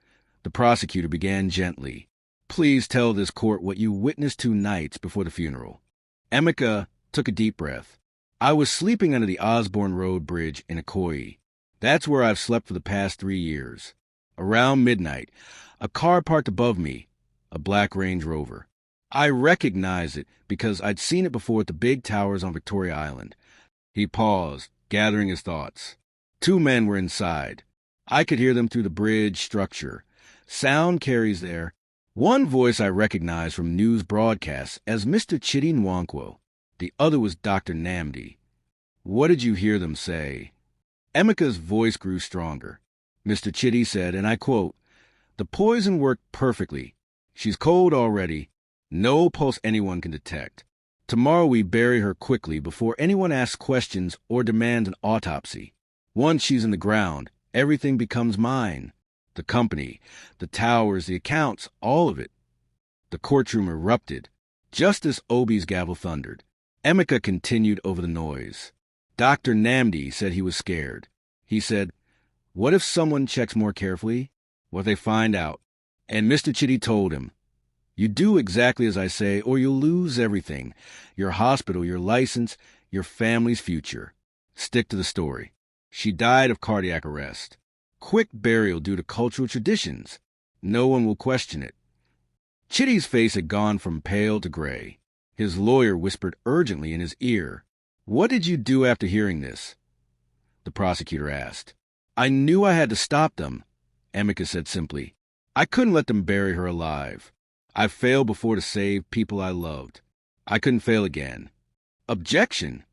the prosecutor began gently, please tell this court what you witnessed 2 nights before the funeral. Emeka took a deep breath. I was sleeping under the Osborne Road Bridge in Ikoyi. That's where I've slept for the past 3 years. Around midnight, a car parked above me, a black Range Rover. I recognized it because I'd seen it before at the big towers on Victoria Island. He paused, gathering his thoughts. 2 men were inside. I could hear them through the bridge structure. Sound carries there. One voice I recognized from news broadcasts as Mr. Chidi Nwankwo. The other was Dr. Namdi. What did you hear them say? Emeka's voice grew stronger. Mr. Chidi said, and I quote, the poison worked perfectly. She's cold already. No pulse anyone can detect. Tomorrow we bury her quickly before anyone asks questions or demands an autopsy. Once she's in the ground, everything becomes mine. The company, the towers, the accounts, all of it. The courtroom erupted. Justice Obi's gavel thundered. Emeka continued over the noise. Dr. Namdi said he was scared. He said, what if someone checks more carefully? What if they find out? And Mr. Chidi told him, you do exactly as I say or you'll lose everything. Your hospital, your license, your family's future. Stick to the story. She died of cardiac arrest. Quick burial due to cultural traditions. No one will question it. Chidi's face had gone from pale to gray. His lawyer whispered urgently in his ear, what did you do after hearing this? The prosecutor asked. I knew I had to stop them, Emeka said simply. I couldn't let them bury her alive. I failed before to save people I loved. I couldn't fail again. Objection!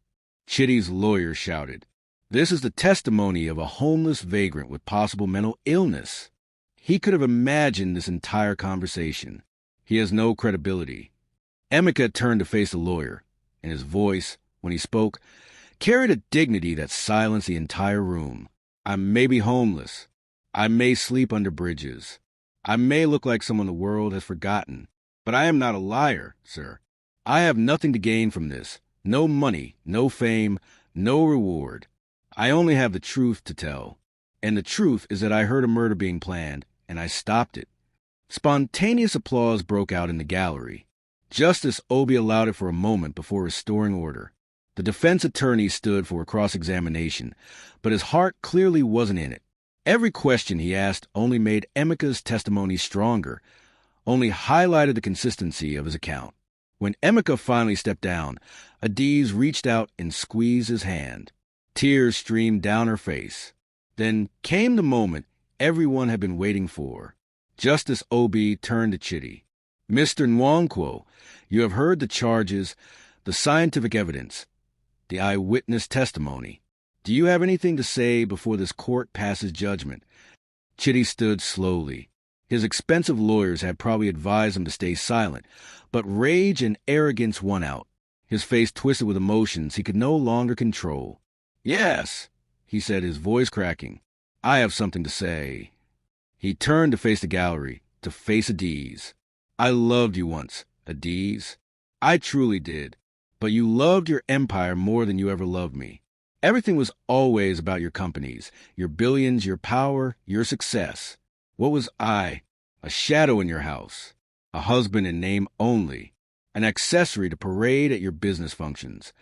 Chidi's lawyer shouted. This is the testimony of a homeless vagrant with possible mental illness. He could have imagined this entire conversation. He has no credibility. Emeka turned to face the lawyer, and his voice, when he spoke, carried a dignity that silenced the entire room. I may be homeless. I may sleep under bridges. I may look like someone the world has forgotten. But I am not a liar, sir. I have nothing to gain from this. No money, no fame, no reward. I only have the truth to tell. And the truth is that I heard a murder being planned, and I stopped it. Spontaneous applause broke out in the gallery. Justice Obi allowed it for a moment before restoring order. The defense attorney stood for a cross-examination, but his heart clearly wasn't in it. Every question he asked only made Emeka's testimony stronger, only highlighted the consistency of his account. When Emeka finally stepped down, Adiz reached out and squeezed his hand. Tears streamed down her face. Then came the moment everyone had been waiting for. Justice Obi turned to Chidi. "Mr. Nwankwo, you have heard the charges, the scientific evidence, the eyewitness testimony. Do you have anything to say before this court passes judgment?" Chidi stood slowly. His expensive lawyers had probably advised him to stay silent, but rage and arrogance won out. His face twisted with emotions he could no longer control. "Yes," he said, his voice cracking. "I have something to say." He turned to face the gallery, to face Adiz. "I loved you once, Adiz. I truly did. But you loved your empire more than you ever loved me. Everything was always about your companies, your billions, your power, your success. What was I? A shadow in your house, a husband in name only, an accessory to parade at your business functions."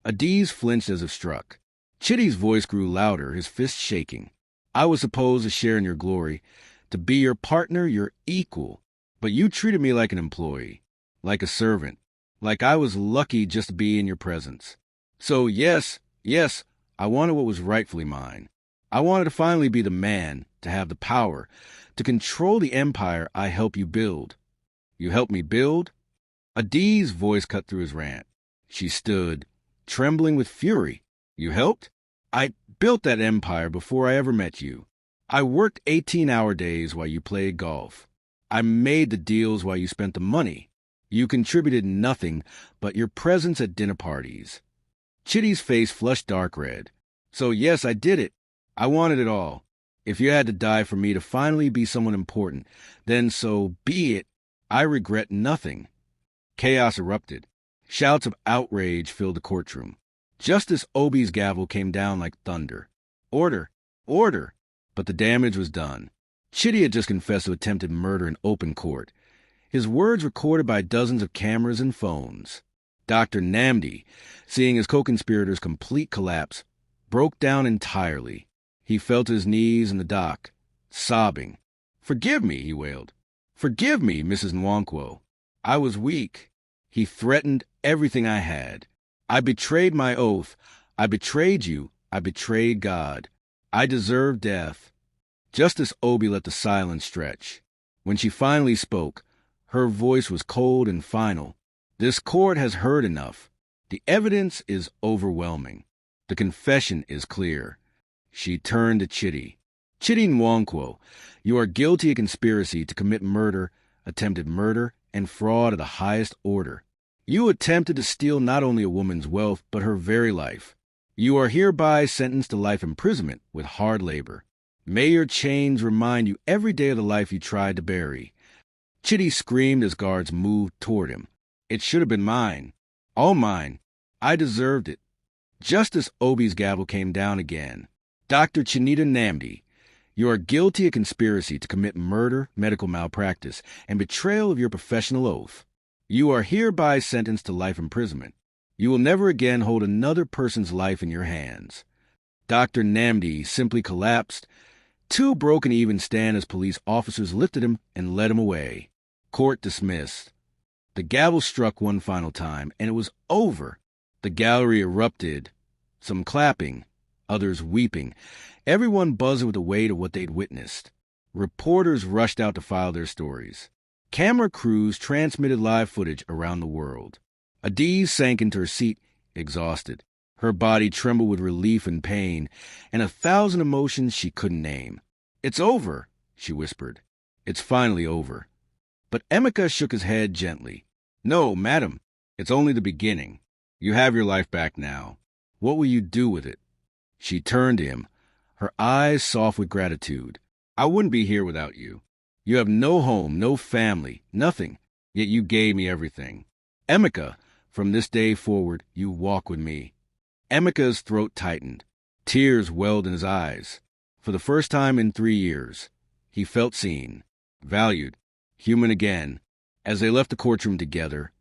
Adiz flinched as if struck. Chidi's voice grew louder, his fist shaking. "I was supposed to share in your glory, to be your partner, your equal. But you treated me like an employee, like a servant, like I was lucky just to be in your presence. So yes, I wanted what was rightfully mine. I wanted to finally be the man, to have the power, to control the empire I helped you build." "You helped me build?" Adiz's voice cut through his rant. She stood, trembling with fury. "You helped? I built that empire before I ever met you. I worked 18-hour days while you played golf. I made the deals while you spent the money. You contributed nothing but your presence at dinner parties." Chidi's face flushed dark red. "So yes, I did it. I wanted it all. If you had to die for me to finally be someone important, then so be it. I regret nothing." Chaos erupted. Shouts of outrage filled the courtroom. Justice Obi's gavel came down like thunder. "Order! Order!" But the damage was done. Chidi had just confessed to attempted murder in open court. His words recorded by dozens of cameras and phones. Dr. Namdi, seeing his co-conspirators' complete collapse, broke down entirely. He fell to his knees in the dock, sobbing. "Forgive me," he wailed. "Forgive me, Mrs. Nwankwo. I was weak." He threatened everything I had. "I betrayed my oath. I betrayed you. I betrayed God. I deserve death." Justice Obi let the silence stretch. When she finally spoke, her voice was cold and final. "This court has heard enough. The evidence is overwhelming. The confession is clear." She turned to Chidi. "Chidi Nwankwo, you are guilty of conspiracy to commit murder, attempted murder, and fraud of the highest order. You attempted to steal not only a woman's wealth, but her very life. You are hereby sentenced to life imprisonment with hard labor. May your chains remind you every day of the life you tried to bury." Chidi screamed as guards moved toward him. "It should have been mine. All mine. I deserved it." Justice Obi's gavel came down again. "Dr. Chinita Namdi, you are guilty of conspiracy to commit murder, medical malpractice, and betrayal of your professional oath. You are hereby sentenced to life imprisonment. You will never again hold another person's life in your hands." Dr. Namdi simply collapsed. Two broke an even stand as police officers lifted him and led him away. Court dismissed. The gavel struck one final time, and it was over. The gallery erupted, some clapping, others weeping, everyone buzzing with the weight of what they'd witnessed. Reporters rushed out to file their stories. Camera crews transmitted live footage around the world. Adiz sank into her seat, exhausted. Her body trembled with relief and pain, and 1,000 emotions she couldn't name. "It's over," she whispered. "It's finally over." But Emeka shook his head gently. "No, madam, it's only the beginning. You have your life back now. What will you do with it?" She turned to him, her eyes soft with gratitude. "I wouldn't be here without you. You have no home, no family, nothing, yet you gave me everything. Emeka, from this day forward, you walk with me." Emeka's throat tightened. Tears welled in his eyes. For the first time in 3 years, he felt seen, valued, human again. As they left the courtroom together,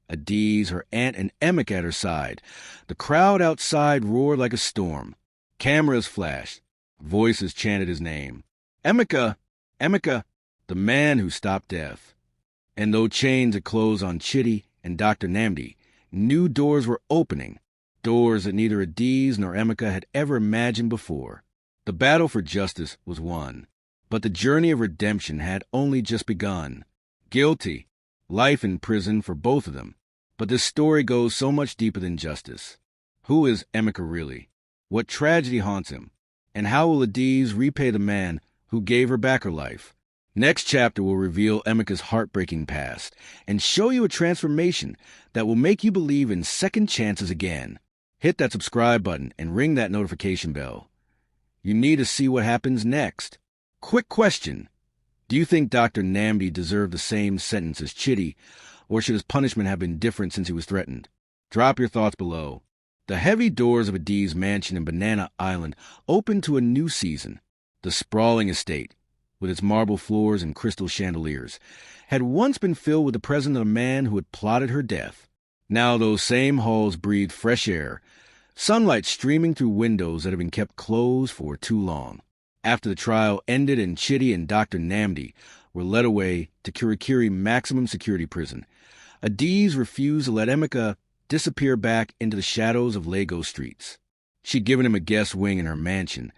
Adiz, her aunt, and Emeka at her side, the crowd outside roared like a storm. Cameras flashed. Voices chanted his name. Emeka! Emeka! The man who stopped death. And though chains had closed on Chitty and Dr. Namdi, new doors were opening, doors that neither Adiz nor Emeka had ever imagined before. The battle for justice was won, but the journey of redemption had only just begun. Guilty, life in prison for both of them. But this story goes so much deeper than justice. Who is Emeka really? What tragedy haunts him? And how will Adiz repay the man who gave her back her life? Next chapter will reveal Emeka's heartbreaking past and show you a transformation that will make you believe in second chances again. Hit that subscribe button and ring that notification bell. You need to see what happens next. Quick question. Do you think Dr. Namdi deserved the same sentence as Chitty, or should his punishment have been different since he was threatened? Drop your thoughts below. The heavy doors of Adiz's mansion in Banana Island open to a new season. The sprawling estate, with its marble floors and crystal chandeliers, had once been filled with the presence of a man who had plotted her death. Now those same halls breathed fresh air, sunlight streaming through windows that had been kept closed for too long. After the trial ended and Chitty and Dr. Namdi were led away to Kirikiri Maximum Security Prison, Adiz refused to let Emeka disappear back into the shadows of Lagos streets. She'd given him a guest wing in her mansion,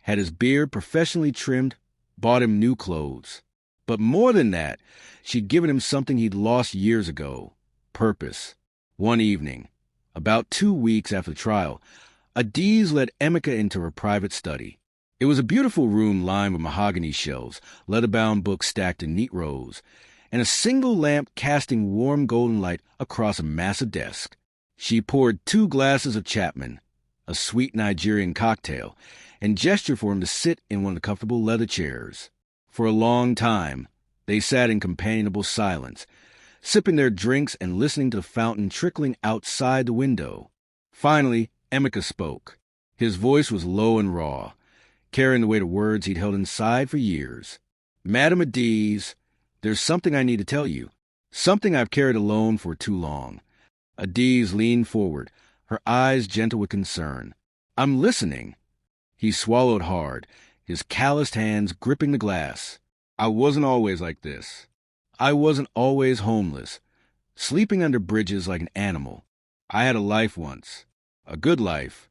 had his beard professionally trimmed, bought him new clothes. But more than that, she'd given him something he'd lost years ago: purpose. One evening, about 2 weeks after the trial, Adiz led Emeka into her private study. It was a beautiful room lined with mahogany shelves, leather-bound books stacked in neat rows, and a single lamp casting warm golden light across a massive desk. She poured 2 glasses of Chapman, a sweet Nigerian cocktail, and gestured for him to sit in one of the comfortable leather chairs. For a long time, they sat in companionable silence, sipping their drinks and listening to the fountain trickling outside the window. Finally, Emeka spoke. His voice was low and raw, carrying the weight of words he'd held inside for years. Madam Adiz, there's something I need to tell you, something I've carried alone for too long. Adiz leaned forward, her eyes gentle with concern. I'm listening. He swallowed hard, his calloused hands gripping the glass. I wasn't always like this. I wasn't always homeless, sleeping under bridges like an animal. I had a life once, a good life.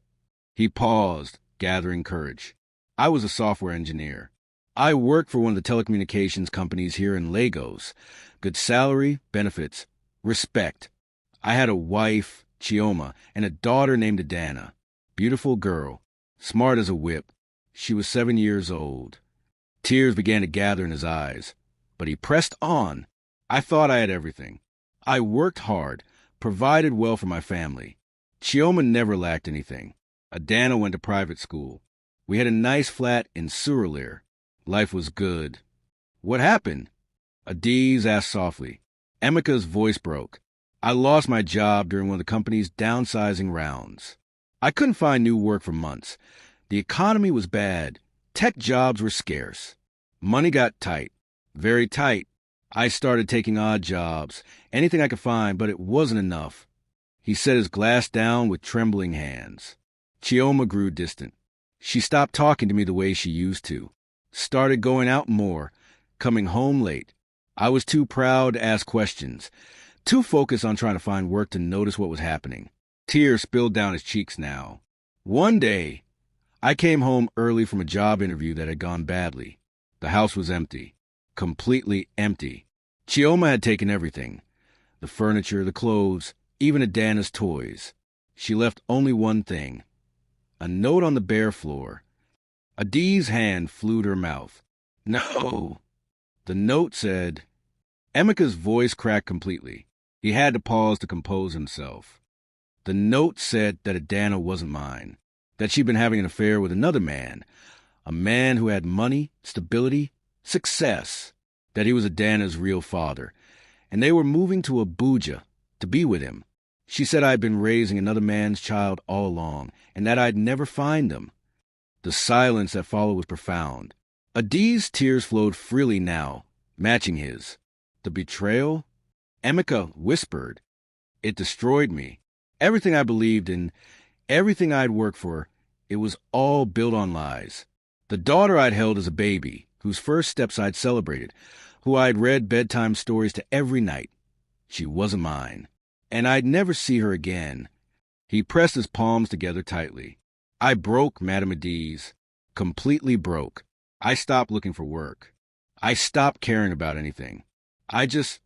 He paused, gathering courage. I was a software engineer. I worked for one of the telecommunications companies here in Lagos. Good salary, benefits, respect. I had a wife, Chioma, and a daughter named Adana. Beautiful girl, smart as a whip. She was 7 years old. Tears began to gather in his eyes, but he pressed on. I thought I had everything. I worked hard, provided well for my family. Chioma never lacked anything. Adana went to private school. We had a nice flat in Surulere. Life was good. What happened? Adiz asked softly. Emeka's voice broke. I lost my job during one of the company's downsizing rounds. I couldn't find new work for months. The economy was bad. Tech jobs were scarce. Money got tight. Very tight. I started taking odd jobs, anything I could find, but it wasn't enough. He set his glass down with trembling hands. Chioma grew distant. She stopped talking to me the way she used to. Started going out more, coming home late. I was too proud to ask questions, too focused on trying to find work to notice what was happening. Tears spilled down his cheeks now. One day, I came home early from a job interview that had gone badly. The house was empty. Completely empty. Chioma had taken everything. The furniture, the clothes, even Adana's toys. She left only one thing. A note on the bare floor. Adiz's hand flew to her mouth. No. The note said... Emeka's voice cracked completely. He had to pause to compose himself. The note said that Adana wasn't mine, that she'd been having an affair with another man, a man who had money, stability, success, that he was Adana's real father, and they were moving to Abuja to be with him. She said I'd been raising another man's child all along, and that I'd never find them. The silence that followed was profound. Adiz's tears flowed freely now, matching his. The betrayal? Emeka whispered. It destroyed me. Everything I believed in, everything I'd worked for, it was all built on lies. The daughter I'd held as a baby, whose first steps I'd celebrated, who I'd read bedtime stories to every night. She wasn't mine, and I'd never see her again. He pressed his palms together tightly. I broke, Madame Adiz. Completely broke. I stopped looking for work. I stopped caring about anything. I just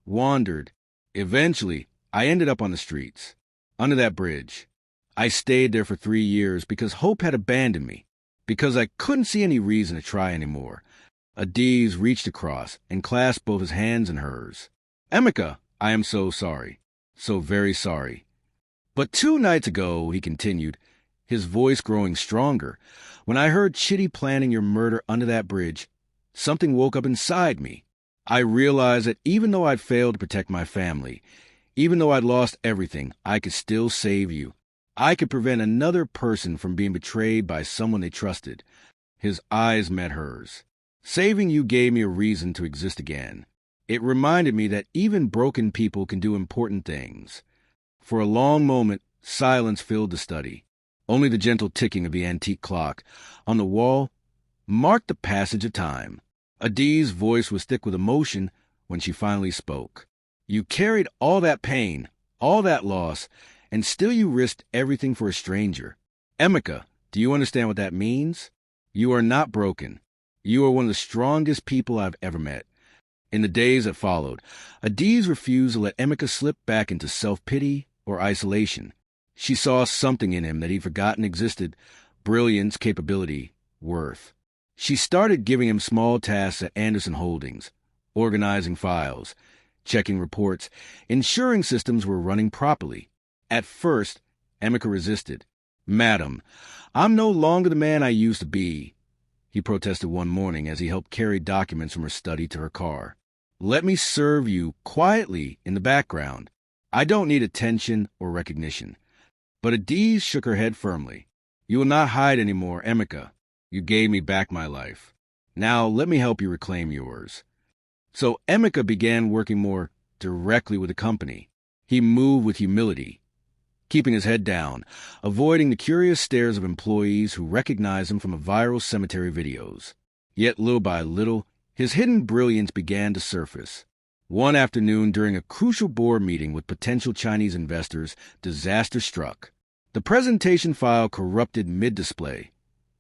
wandered. Eventually, I ended up on the streets, under that bridge. I stayed there for 3 years because hope had abandoned me, because I couldn't see any reason to try anymore. Adiz reached across and clasped both his hands in hers. Emeka, I am so sorry. So very sorry. But 2 nights ago, he continued, his voice growing stronger, when I heard Chitty planning your murder under that bridge, something woke up inside me. I realized that even though I'd failed to protect my family, even though I'd lost everything, I could still save you. I could prevent another person from being betrayed by someone they trusted. His eyes met hers. Saving you gave me a reason to exist again. It reminded me that even broken people can do important things. For a long moment, silence filled the study. Only the gentle ticking of the antique clock on the wall marked the passage of time. Adiz's voice was thick with emotion when she finally spoke. You carried all that pain, all that loss, and still you risked everything for a stranger. Emeka, do you understand what that means? You are not broken. You are one of the strongest people I've ever met. In the days that followed, Adiz refused to let Emeka slip back into self-pity or isolation. She saw something in him that he'd forgotten existed: brilliance, capability, worth. She started giving him small tasks at Anderson Holdings, organizing files, checking reports, ensuring systems were running properly. At first, Emeka resisted. Madam, I'm no longer the man I used to be, he protested one morning as he helped carry documents from her study to her car. Let me serve you quietly in the background. I don't need attention or recognition. But Adiz shook her head firmly. You will not hide anymore, Emeka. You gave me back my life. Now let me help you reclaim yours. So Emeka began working more directly with the company. He moved with humility, keeping his head down, avoiding the curious stares of employees who recognized him from viral cemetery videos. Yet little by little, his hidden brilliance began to surface. One afternoon, during a crucial board meeting with potential Chinese investors, disaster struck. The presentation file corrupted mid-display,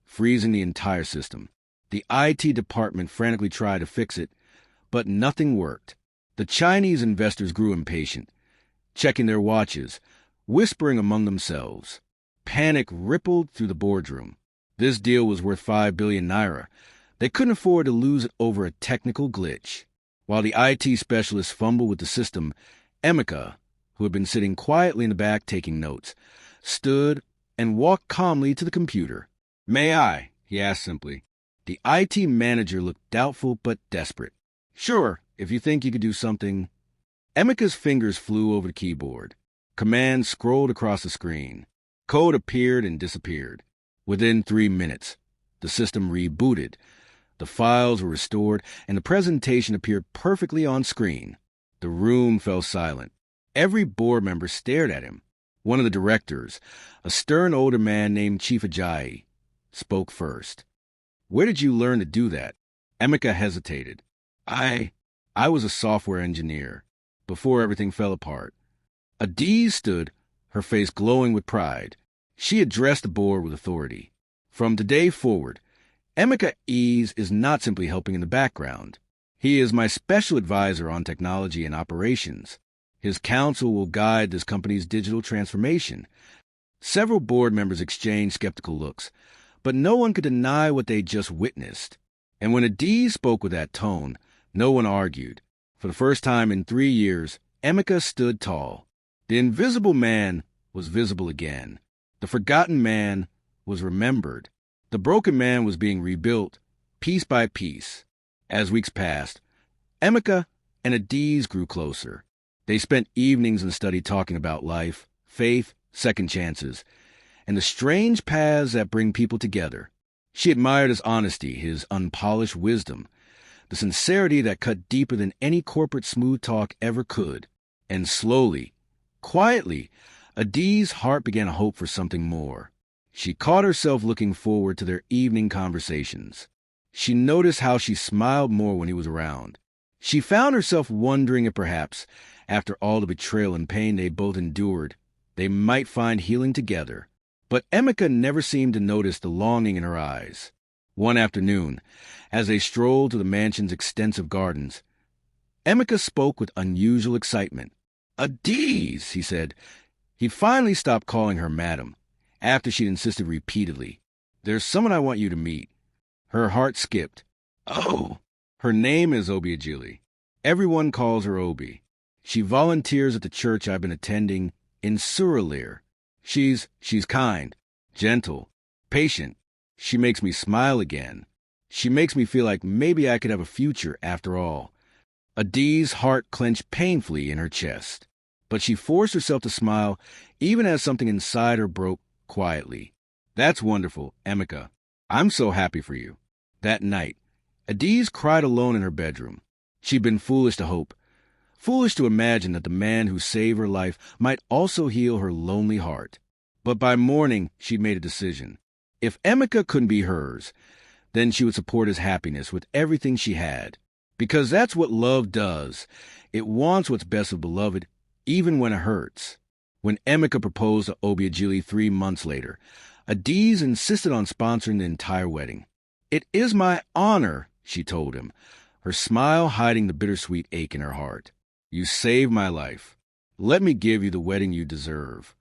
freezing the entire system. The IT department frantically tried to fix it, but nothing worked. The Chinese investors grew impatient, checking their watches, whispering among themselves. Panic rippled through the boardroom. This deal was worth 5 billion naira. They couldn't afford to lose it over a technical glitch. While the IT specialists fumbled with the system, Emeka, who had been sitting quietly in the back taking notes, stood and walked calmly to the computer. May I? He asked simply. The IT manager looked doubtful but desperate. Sure, if you think you could do something. Emeka's fingers flew over the keyboard. Commands scrolled across the screen. Code appeared and disappeared. Within 3 minutes, the system rebooted. The files were restored, and the presentation appeared perfectly on screen. The room fell silent. Every board member stared at him. One of the directors, a stern older man named Chief Ajayi, spoke first. Where did you learn to do that? Emeka hesitated. I was a software engineer, before everything fell apart. Adiz stood, her face glowing with pride. She addressed the board with authority. From today forward, Emeka Ease is not simply helping in the background. He is my special advisor on technology and operations. His counsel will guide this company's digital transformation. Several board members exchanged skeptical looks, but no one could deny what they just witnessed. And when Adiz spoke with that tone, no one argued. For the first time in 3 years, Emeka stood tall. The invisible man was visible again. The forgotten man was remembered. The broken man was being rebuilt, piece by piece. As weeks passed, Emeka and Adiz grew closer. They spent evenings in study talking about life, faith, second chances, and the strange paths that bring people together. She admired his honesty, his unpolished wisdom, the sincerity that cut deeper than any corporate smooth talk ever could. And slowly, quietly, Adiz's heart began to hope for something more. She caught herself looking forward to their evening conversations. She noticed how she smiled more when he was around. She found herself wondering if perhaps, after all the betrayal and pain they both endured, they might find healing together. But Emeka never seemed to notice the longing in her eyes. One afternoon, as they strolled to the mansion's extensive gardens, Emeka spoke with unusual excitement. "Adiz," he said. He finally stopped calling her madam, after she'd insisted repeatedly. "There's someone I want you to meet." Her heart skipped. "Oh!" Her name is Obiageli. Everyone calls her Obi. She volunteers at the church I've been attending in Suralere. She's kind, gentle, patient. She makes me smile again. She makes me feel like maybe I could have a future after all. Adiz's heart clenched painfully in her chest, but she forced herself to smile even as something inside her broke quietly. "That's wonderful, Emeka. I'm so happy for you." That night, Adiz cried alone in her bedroom. She'd been foolish to hope, foolish to imagine that the man who saved her life might also heal her lonely heart. But by morning, she'd made a decision. If Emeka couldn't be hers, then she would support his happiness with everything she had. Because that's what love does. It wants what's best of beloved, even when it hurts. When Emeka proposed to Obiageli 3 months later, Adiz insisted on sponsoring the entire wedding. "It is my honor," she told him, her smile hiding the bittersweet ache in her heart. "You saved my life. Let me give you the wedding you deserve."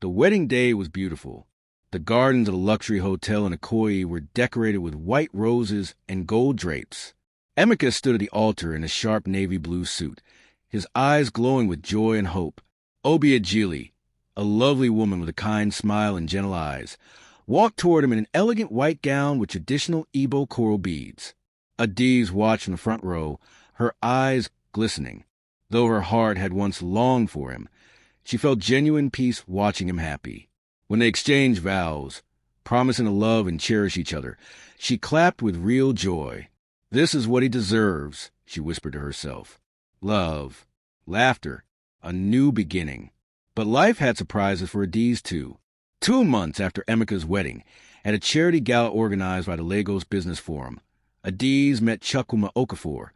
The wedding day was beautiful. The gardens of the luxury hotel in Ikoyi were decorated with white roses and gold drapes. Emeka stood at the altar in a sharp navy blue suit, his eyes glowing with joy and hope. Obiageli, a lovely woman with a kind smile and gentle eyes, walked toward him in an elegant white gown with traditional Igbo coral beads. Adiz watched from the front row, her eyes glistening. Though her heart had once longed for him, she felt genuine peace watching him happy. When they exchanged vows, promising to love and cherish each other, she clapped with real joy. "This is what he deserves," she whispered to herself. Love, laughter, a new beginning. But life had surprises for Adiz, too. 2 months after Emeka's wedding, at a charity gala organized by the Lagos Business Forum, Adiz met Chukwuma Okafor,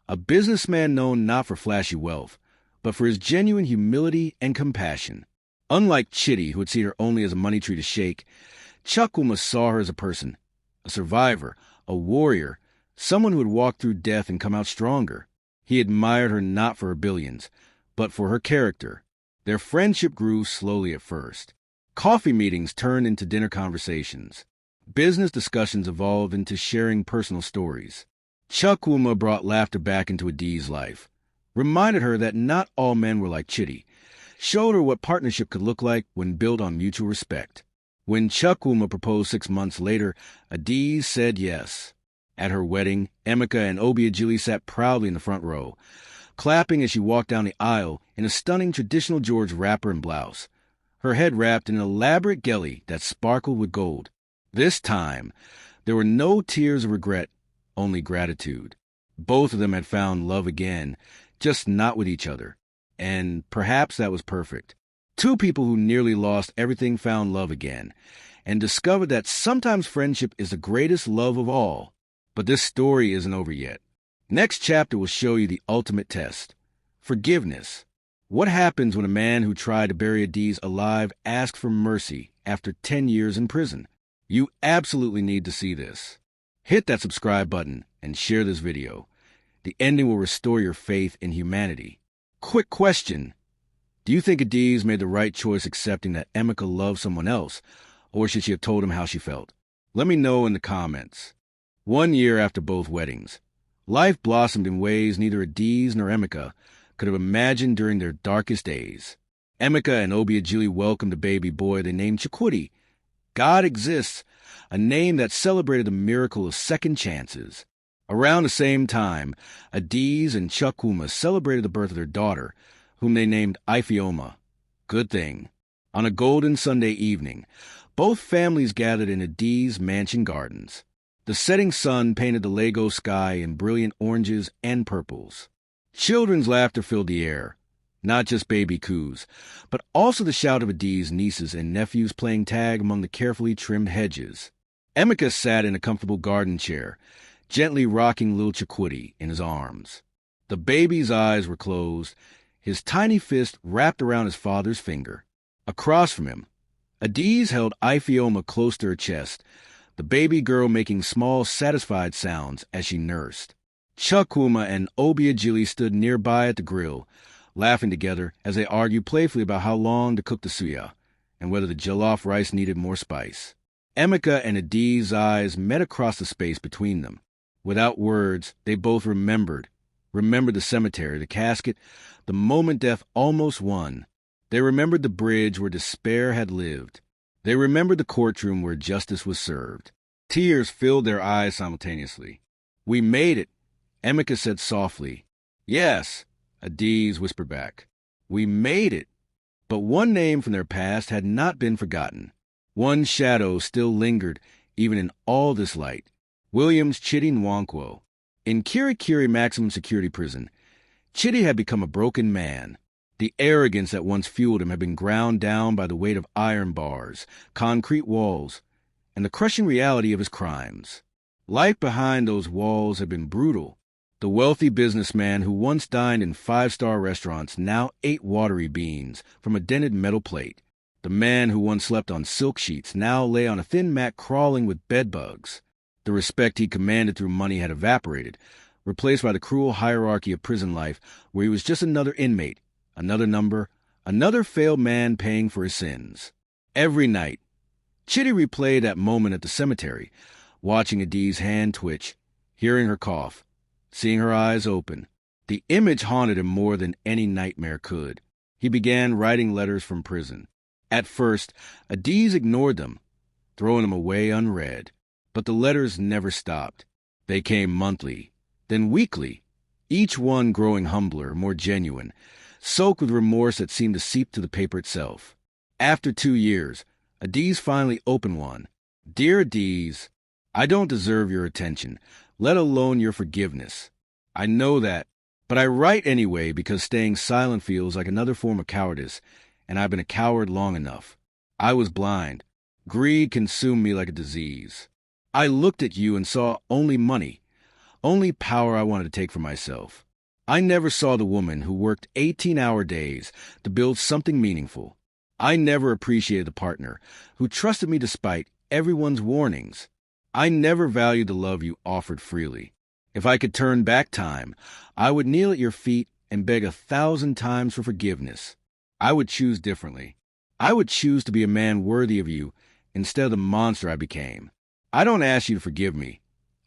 a businessman known not for flashy wealth, but for his genuine humility and compassion. Unlike Chitty, who had seen her only as a money tree to shake, Chukwuma saw her as a person, a survivor, a warrior, someone who had walked through death and come out stronger. He admired her not for her billions, but for her character. Their friendship grew slowly at first. Coffee meetings turned into dinner conversations. Business discussions evolved into sharing personal stories. Chukwuma brought laughter back into Adiz's life, reminded her that not all men were like Chitty, showed her what partnership could look like when built on mutual respect. When Chukwuma proposed 6 months later, Adiz said yes. At her wedding, Emeka and Obiageli sat proudly in the front row, clapping as she walked down the aisle in a stunning traditional George wrapper and blouse, her head wrapped in an elaborate geli that sparkled with gold. This time, there were no tears of regret, only gratitude. Both of them had found love again, just not with each other. And perhaps that was perfect. 2 people who nearly lost everything found love again, and discovered that sometimes friendship is the greatest love of all. But this story isn't over yet. Next chapter will show you the ultimate test. Forgiveness. What happens when a man who tried to bury Adiz alive asks for mercy after 10 years in prison? You absolutely need to see this. Hit that subscribe button and share this video. The ending will restore your faith in humanity. Quick question. Do you think Adiz made the right choice accepting that Emeka loved someone else, or should she have told him how she felt? Let me know in the comments. 1 year after both weddings, life blossomed in ways neither Adiz nor Emeka could have imagined during their darkest days. Emeka and Obiageli welcomed a baby boy they named Chukwudi. God exists, a name that celebrated the miracle of second chances. Around the same time, Adiz and Chukwuma celebrated the birth of their daughter, whom they named Ifeoma. Good thing. On a golden Sunday evening, both families gathered in Adiz's mansion gardens. The setting sun painted the Lagos sky in brilliant oranges and purples. Children's laughter filled the air. Not just baby coos, but also the shout of Adi's nieces and nephews playing tag among the carefully trimmed hedges. Emeka sat in a comfortable garden chair, gently rocking little Chiquiti in his arms. The baby's eyes were closed, his tiny fist wrapped around his father's finger. Across from him, Adiz held Ifioma close to her chest, the baby girl making small, satisfied sounds as she nursed. Chukwuma and Obiagili stood nearby at the grill, laughing together as they argued playfully about how long to cook the suya and whether the jollof rice needed more spice. Emeka and Adiz's eyes met across the space between them. Without words, they both remembered the cemetery, the casket, the moment death almost won. They remembered the bridge where despair had lived. They remembered the courtroom where justice was served. Tears filled their eyes simultaneously. "We made it," Emeka said softly. "Yes," Adiz whispered back. "We made it." But one name from their past had not been forgotten. One shadow still lingered even in all this light. William's Chidi Nwankwo. In Kirikiri Maximum Security Prison, Chidi had become a broken man. The arrogance that once fueled him had been ground down by the weight of iron bars, concrete walls, and the crushing reality of his crimes. Life behind those walls had been brutal. The wealthy businessman who once dined in five-star restaurants now ate watery beans from a dented metal plate. The man who once slept on silk sheets now lay on a thin mat crawling with bedbugs. The respect he commanded through money had evaporated, replaced by the cruel hierarchy of prison life where he was just another inmate, another number, another failed man paying for his sins. Every night, Chidi replayed that moment at the cemetery, watching Adiz's hand twitch, hearing her cough, seeing her eyes open. The image haunted him more than any nightmare could. He began writing letters from prison. At first, Adiz ignored them, throwing them away unread. But the letters never stopped. They came monthly, then weekly, each one growing humbler, more genuine, soaked with remorse that seemed to seep to the paper itself. After 2 years, Adiz finally opened one. "Dear Adiz, I don't deserve your attention, let alone your forgiveness. I know that, but I write anyway because staying silent feels like another form of cowardice, and I've been a coward long enough. I was blind. Greed consumed me like a disease. I looked at you and saw only money, only power I wanted to take for myself. I never saw the woman who worked 18-hour days to build something meaningful. I never appreciated the partner who trusted me despite everyone's warnings. I never valued the love you offered freely. If I could turn back time, I would kneel at your feet and beg 1,000 times for forgiveness. I would choose differently. I would choose to be a man worthy of you instead of the monster I became. I don't ask you to forgive me.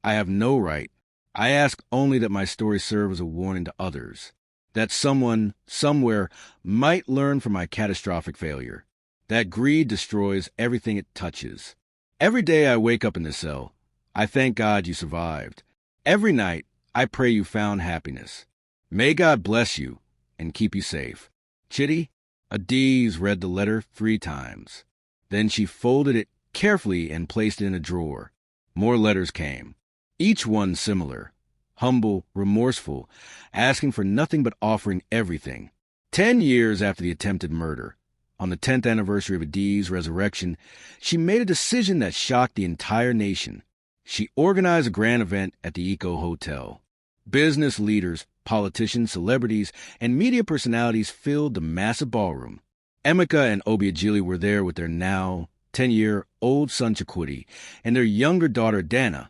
I have no right. I ask only that my story serve as a warning to others, that someone, somewhere, might learn from my catastrophic failure, that greed destroys everything it touches. Every day I wake up in this cell, I thank God you survived. Every night, I pray you found happiness. May God bless you and keep you safe." Chidi, Adiz read the letter 3 times. Then she folded it carefully and placed it in a drawer. More letters came, each one similar, humble, remorseful, asking for nothing but offering everything. 10 years after the attempted murder, on the 10th anniversary of Adiz's resurrection, she made a decision that shocked the entire nation. She organized a grand event at the Eco Hotel. Business leaders, politicians, celebrities, and media personalities filled the massive ballroom. Emeka and Obiagili were there with their now 10-year-old son Chiquiti and their younger daughter Dana,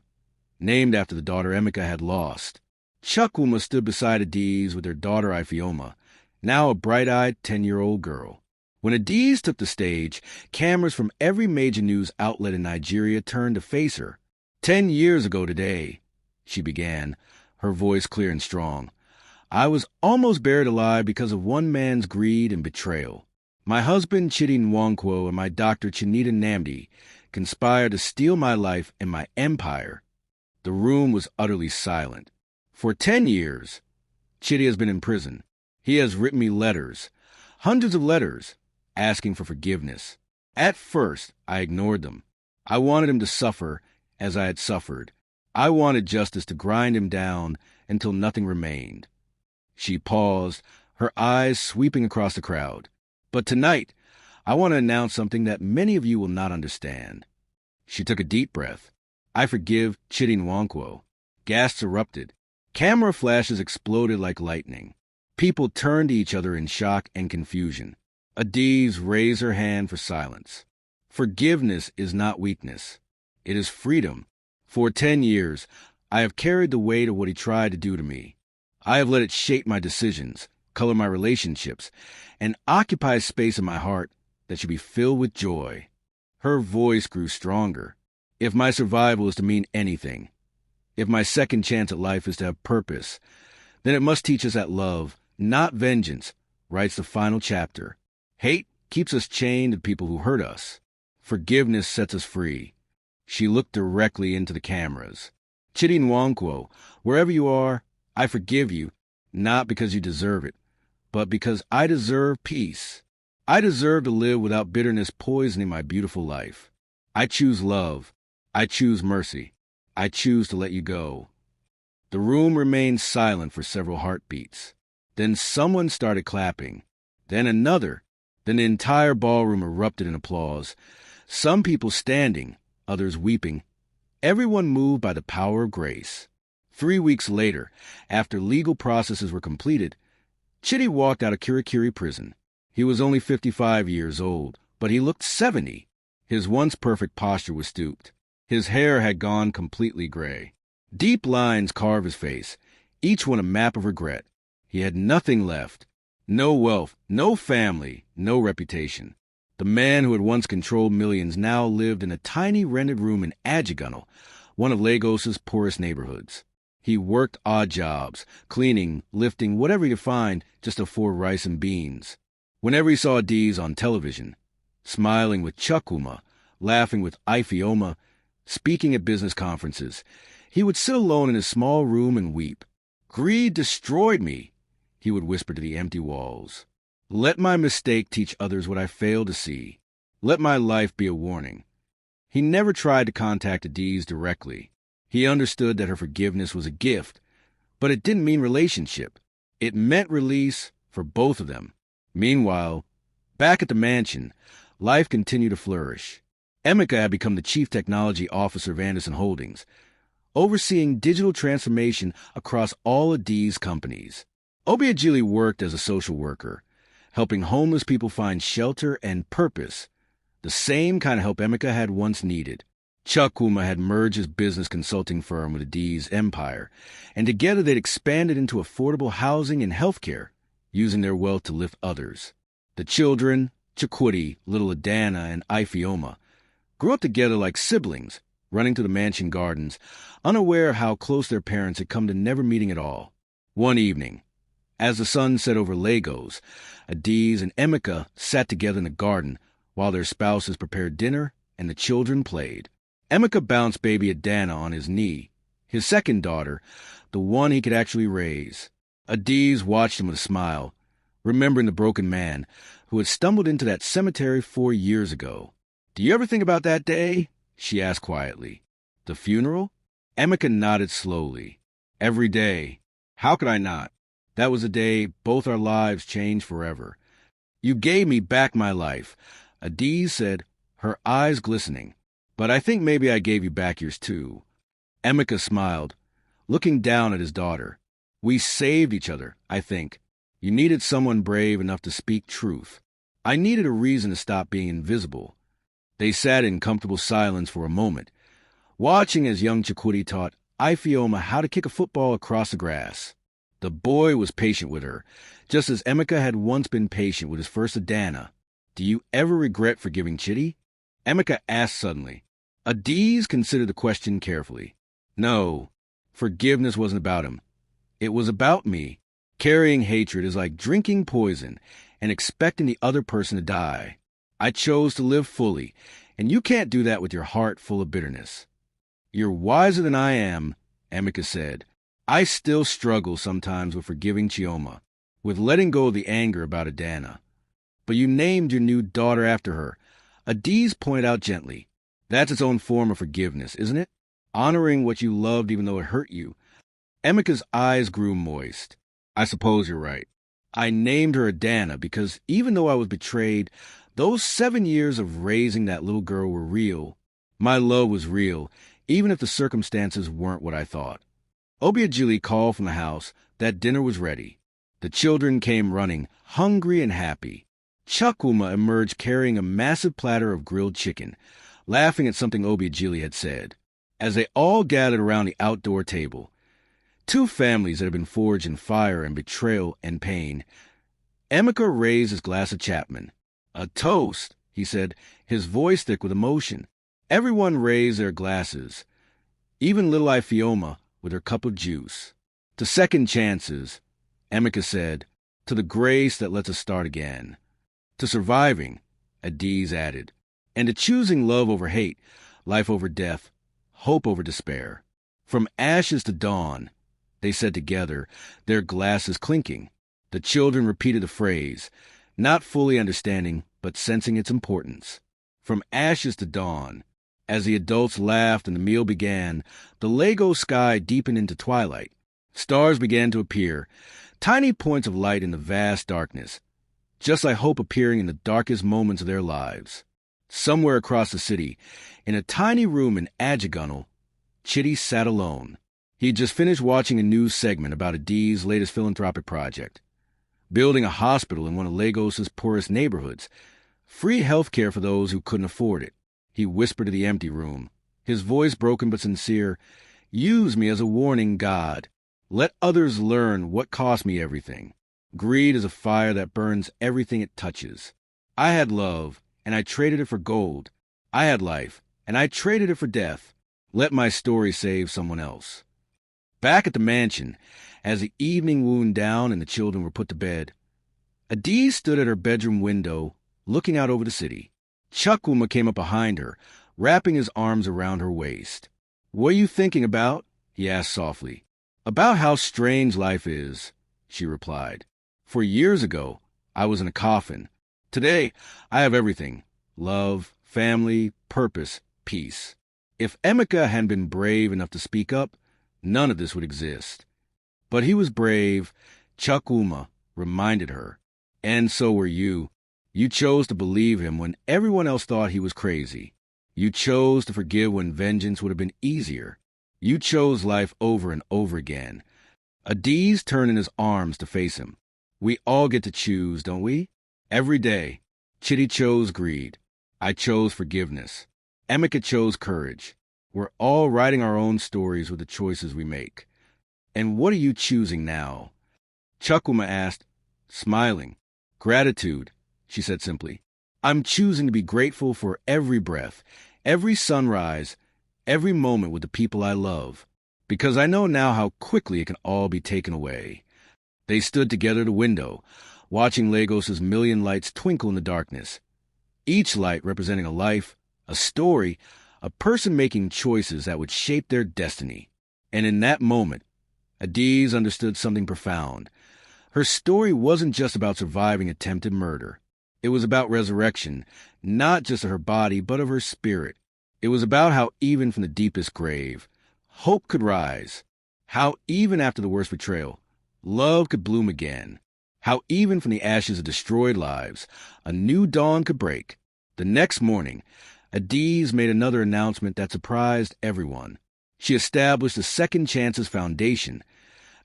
named after the daughter Emeka had lost. Chukwuma stood beside Adiz with her daughter Ifioma, now a bright-eyed 10-year-old girl. When Adiz took the stage, cameras from every major news outlet in Nigeria turned to face her. 10 years ago today, she began, her voice clear and strong, I was almost buried alive because of one man's greed and betrayal. My husband Chidi Nwankwo and my doctor Chinita Namdi conspired to steal my life and my empire. The room was utterly silent. For 10 years, Chidi has been in prison. He has written me letters, hundreds of letters, asking for forgiveness. At first, I ignored them. I wanted him to suffer as I had suffered. I wanted justice to grind him down until nothing remained. She paused, her eyes sweeping across the crowd. "But tonight, I want to announce something that many of you will not understand." She took a deep breath. "I forgive Chidi Nwankwo." Gasps erupted. Camera flashes exploded like lightning. People turned to each other in shock and confusion. Adiz raised her hand for silence. Forgiveness is not weakness. It is freedom. For 10 years, I have carried the weight of what he tried to do to me. I have let it shape my decisions, color my relationships, and occupy space in my heart that should be filled with joy. Her voice grew stronger. If my survival is to mean anything, if my second chance at life is to have purpose, then it must teach us that love, not vengeance, writes the final chapter. Hate keeps us chained to people who hurt us. Forgiveness sets us free. She looked directly into the cameras. Chidi Nwankwo, wherever you are, I forgive you, not because you deserve it, but because I deserve peace. I deserve to live without bitterness poisoning my beautiful life. I choose love. I choose mercy. I choose to let you go. The room remained silent for several heartbeats. Then someone started clapping. Then another. Then the entire ballroom erupted in applause. Some people standing, others weeping. Everyone moved by the power of grace. 3 weeks later, after legal processes were completed, Chidi walked out of Kirikiri prison. He was only 55 years old, but he looked 70. His once perfect posture was stooped. His hair had gone completely gray. Deep lines carved his face, each one a map of regret. He had nothing left. No wealth, no family, no reputation. The man who had once controlled millions now lived in a tiny rented room in Ajigunle, one of Lagos's poorest neighborhoods. He worked odd jobs, cleaning, lifting, whatever he could find, just to afford rice and beans. Whenever he saw Adiz on television, smiling with Chukwuma, laughing with Ifeoma, speaking at business conferences, he would sit alone in his small room and weep. "Greed destroyed me," he would whisper to the empty walls. "Let my mistake teach others what I failed to see. Let my life be a warning." He never tried to contact Adiz directly. He understood that her forgiveness was a gift, but it didn't mean relationship. It meant release for both of them. Meanwhile, back at the mansion, life continued to flourish. Emeka had become the chief technology officer of Anderson Holdings, overseeing digital transformation across all Adiz's companies. Obiageli worked as a social worker, helping homeless people find shelter and purpose, the same kind of help Emeka had once needed. Chukwuma had merged his business consulting firm with Adiz's empire, and together they'd expanded into affordable housing and healthcare, using their wealth to lift others. The children, Chikwudi, little Adana, and Ifeoma, grew up together like siblings, running to the mansion gardens, unaware of how close their parents had come to never meeting at all. One evening, as the sun set over Lagos, Adiz and Emeka sat together in the garden while their spouses prepared dinner and the children played. Emeka bounced baby Adana on his knee, his second daughter, the one he could actually raise. Adiz watched him with a smile, remembering the broken man who had stumbled into that cemetery 4 years ago. "Do you ever think about that day?" she asked quietly. "The funeral?" Emeka nodded slowly. "Every day. How could I not? That was the day both our lives changed forever. You gave me back my life," Adiz said, her eyes glistening. "But I think maybe I gave you back yours too." Emeka smiled, looking down at his daughter. "We saved each other, I think. You needed someone brave enough to speak truth. I needed a reason to stop being invisible." They sat in comfortable silence for a moment, watching as young Chikwudi taught Ifeoma how to kick a football across the grass. The boy was patient with her, just as Emeka had once been patient with his first Adana. "Do you ever regret forgiving Chidi?" Emeka asked suddenly. Adiz considered the question carefully. "No, forgiveness wasn't about him. It was about me. Carrying hatred is like drinking poison and expecting the other person to die. I chose to live fully, and you can't do that with your heart full of bitterness." "You're wiser than I am," Emeka said. "I still struggle sometimes with forgiving Chioma, with letting go of the anger about Adana. But you named your new daughter after her," Adiz pointed out gently. "That's its own form of forgiveness, isn't it? Honoring what you loved even though it hurt you." Emeka's eyes grew moist. "I suppose you're right. I named her Adana because even though I was betrayed, those 7 years of raising that little girl were real. My love was real, even if the circumstances weren't what I thought. Obiageli called from the house that dinner was ready. The children came running, hungry and happy. Chukwuma emerged carrying a massive platter of grilled chicken, laughing at something Obiageli had said. As they all gathered around the outdoor table, two families that had been forged in fire and betrayal and pain, Emeka raised his glass of Chapman. "A toast," he said, his voice thick with emotion. Everyone raised their glasses, even little Ifioma with her cup of juice. "To second chances," Emeka said, "to the grace that lets us start again. To surviving," Adiz added, "and to choosing love over hate, life over death, hope over despair. From ashes to dawn," they said together, their glasses clinking. The children repeated the phrase, not fully understanding, but sensing its importance. From ashes to dawn. As the adults laughed and the meal began, the Lagos sky deepened into twilight. Stars began to appear, tiny points of light in the vast darkness, just like hope appearing in the darkest moments of their lives. Somewhere across the city, in a tiny room in Ajigunle, Chidi sat alone. He'd just finished watching a news segment about Adiz's latest philanthropic project, building a hospital in one of Lagos's poorest neighborhoods, free health care for those who couldn't afford it. He whispered to the empty room, his voice broken but sincere, "Use me as a warning, God. Let others learn what cost me everything. Greed is a fire that burns everything it touches. I had love, and I traded it for gold. I had life, and I traded it for death. Let my story save someone else." Back at the mansion, as the evening wound down and the children were put to bed, Adiz stood at her bedroom window, looking out over the city. Chukwuma came up behind her, wrapping his arms around her waist. "What are you thinking about?" he asked softly. "About how strange life is," she replied. "For years ago, I was in a coffin. Today, I have everything: love, family, purpose, peace. If Emeka hadn't been brave enough to speak up, none of this would exist. But he was brave," Chukwuma reminded her. "And so were you. You chose to believe him when everyone else thought he was crazy. You chose to forgive when vengeance would have been easier. You chose life over and over again." Adiz turned in his arms to face him. "We all get to choose, don't we? Every day. Chidi chose greed. I chose forgiveness. Emeka chose courage. We're all writing our own stories with the choices we make. And what are you choosing now?" Chukwuma asked, smiling. "Gratitude," she said simply. "I'm choosing to be grateful for every breath, every sunrise, every moment with the people I love, because I know now how quickly it can all be taken away." They stood together at a window, watching Lagos's million lights twinkle in the darkness, each light representing a life, a story, a person making choices that would shape their destiny. And in that moment, Adiz understood something profound. Her story wasn't just about surviving attempted murder. It was about resurrection, not just of her body, but of her spirit. It was about how even from the deepest grave, hope could rise. How even after the worst betrayal, love could bloom again. How even from the ashes of destroyed lives, a new dawn could break. The next morning, Adiz made another announcement that surprised everyone. She established the Second Chances Foundation,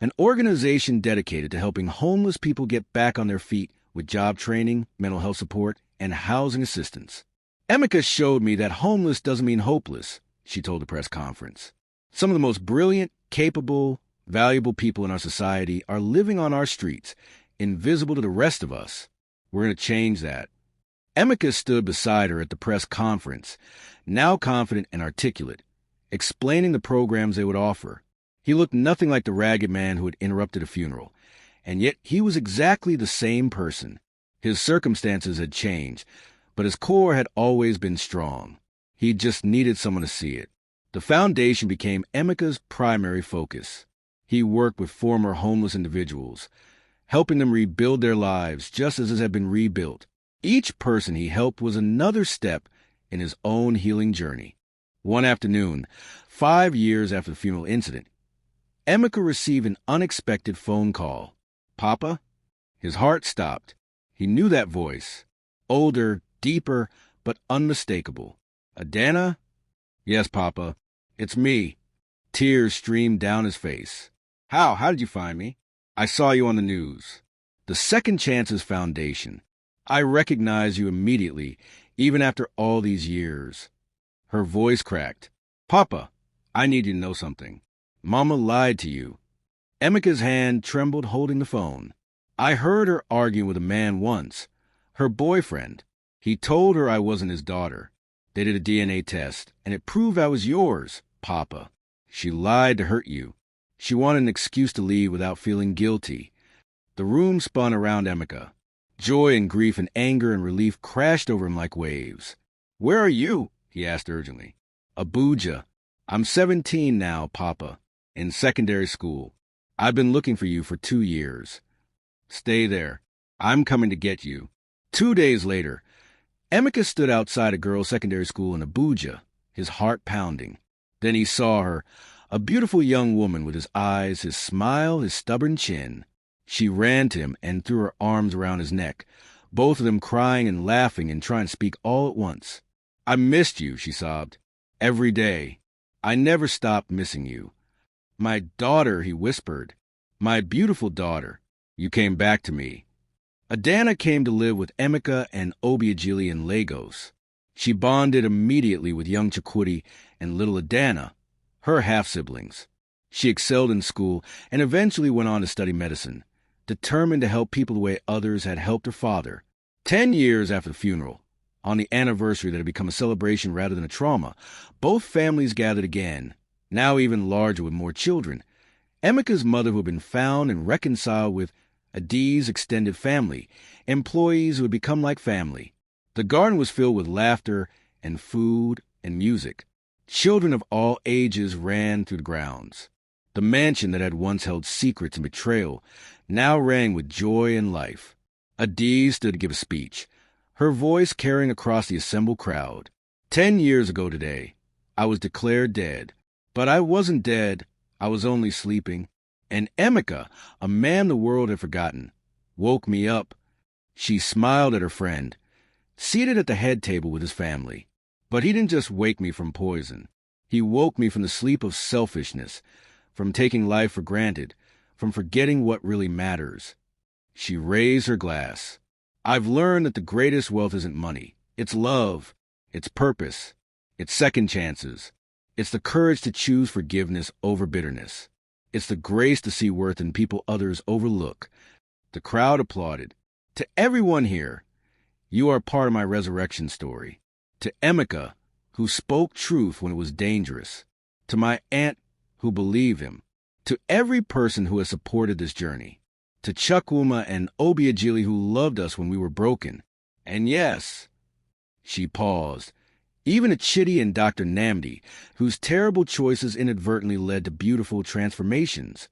an organization dedicated to helping homeless people get back on their feet with job training, mental health support, and housing assistance. "Emeka showed me that homeless doesn't mean hopeless," she told the press conference. "Some of the most brilliant, capable, valuable people in our society are living on our streets, invisible to the rest of us. We're going to change that." Emeka stood beside her at the press conference, now confident and articulate, explaining the programs they would offer. He looked nothing like the ragged man who had interrupted a funeral, and yet he was exactly the same person. His circumstances had changed, but his core had always been strong. He just needed someone to see it. The foundation became Emeka's primary focus. He worked with former homeless individuals, helping them rebuild their lives just as it had been rebuilt. Each person he helped was another step in his own healing journey. One afternoon, 5 years after the funeral incident, Emeka received an unexpected phone call. "Papa?" His heart stopped. He knew that voice. Older, deeper, but unmistakable. Adana? Yes, Papa. It's me. Tears streamed down his face. How did you find me? I saw you on the news. The Second Chances Foundation. I recognize you immediately, even after all these years. Her voice cracked. Papa, I need you to know something. Mama lied to you. Emeka's hand trembled holding the phone. I heard her arguing with a man once. Her boyfriend. He told her I wasn't his daughter. They did a DNA test, and it proved I was yours, Papa. She lied to hurt you. She wanted an excuse to leave without feeling guilty. The room spun around Emeka. Joy and grief and anger and relief crashed over him like waves. Where are you? He asked urgently. Abuja. I'm 17 now, Papa. In secondary school. I've been looking for you for 2 years. Stay there. I'm coming to get you. 2 days later, Emeka stood outside a girls' secondary school in Abuja, his heart pounding. Then he saw her, a beautiful young woman with his eyes, his smile, his stubborn chin. She ran to him and threw her arms around his neck, both of them crying and laughing and trying to speak all at once. I missed you, she sobbed. Every day. I never stopped missing you. My daughter, he whispered. My beautiful daughter. You came back to me. Adana came to live with Emeka and Obiageli in Lagos. She bonded immediately with young Chukwudi and little Adana, her half-siblings. She excelled in school and eventually went on to study medicine, determined to help people the way others had helped her father. 10 years after the funeral, on the anniversary that had become a celebration rather than a trauma, both families gathered again, now even larger with more children. Emeka's mother, who had been found and reconciled with Adi's extended family, employees who had become like family. The garden was filled with laughter and food and music. Children of all ages ran through the grounds. The mansion that had once held secrets and betrayal now rang with joy and life. Adi stood to give a speech, her voice carrying across the assembled crowd. 10 years ago today, I was declared dead. But I wasn't dead. I was only sleeping. And Emeka, a man the world had forgotten, woke me up. She smiled at her friend, seated at the head table with his family. But he didn't just wake me from poison. He woke me from the sleep of selfishness, from taking life for granted, from forgetting what really matters. She raised her glass. I've learned that the greatest wealth isn't money. It's love. It's purpose. It's second chances. It's the courage to choose forgiveness over bitterness. It's the grace to see worth in people others overlook. The crowd applauded. To everyone here, you are part of my resurrection story. To Emeka, who spoke truth when it was dangerous. To my aunt, who believed him. To every person who has supported this journey. To Chukwuma and Obiageli, who loved us when we were broken. And yes, she paused. Even to Chidi and Dr. Namdi, whose terrible choices inadvertently led to beautiful transformations.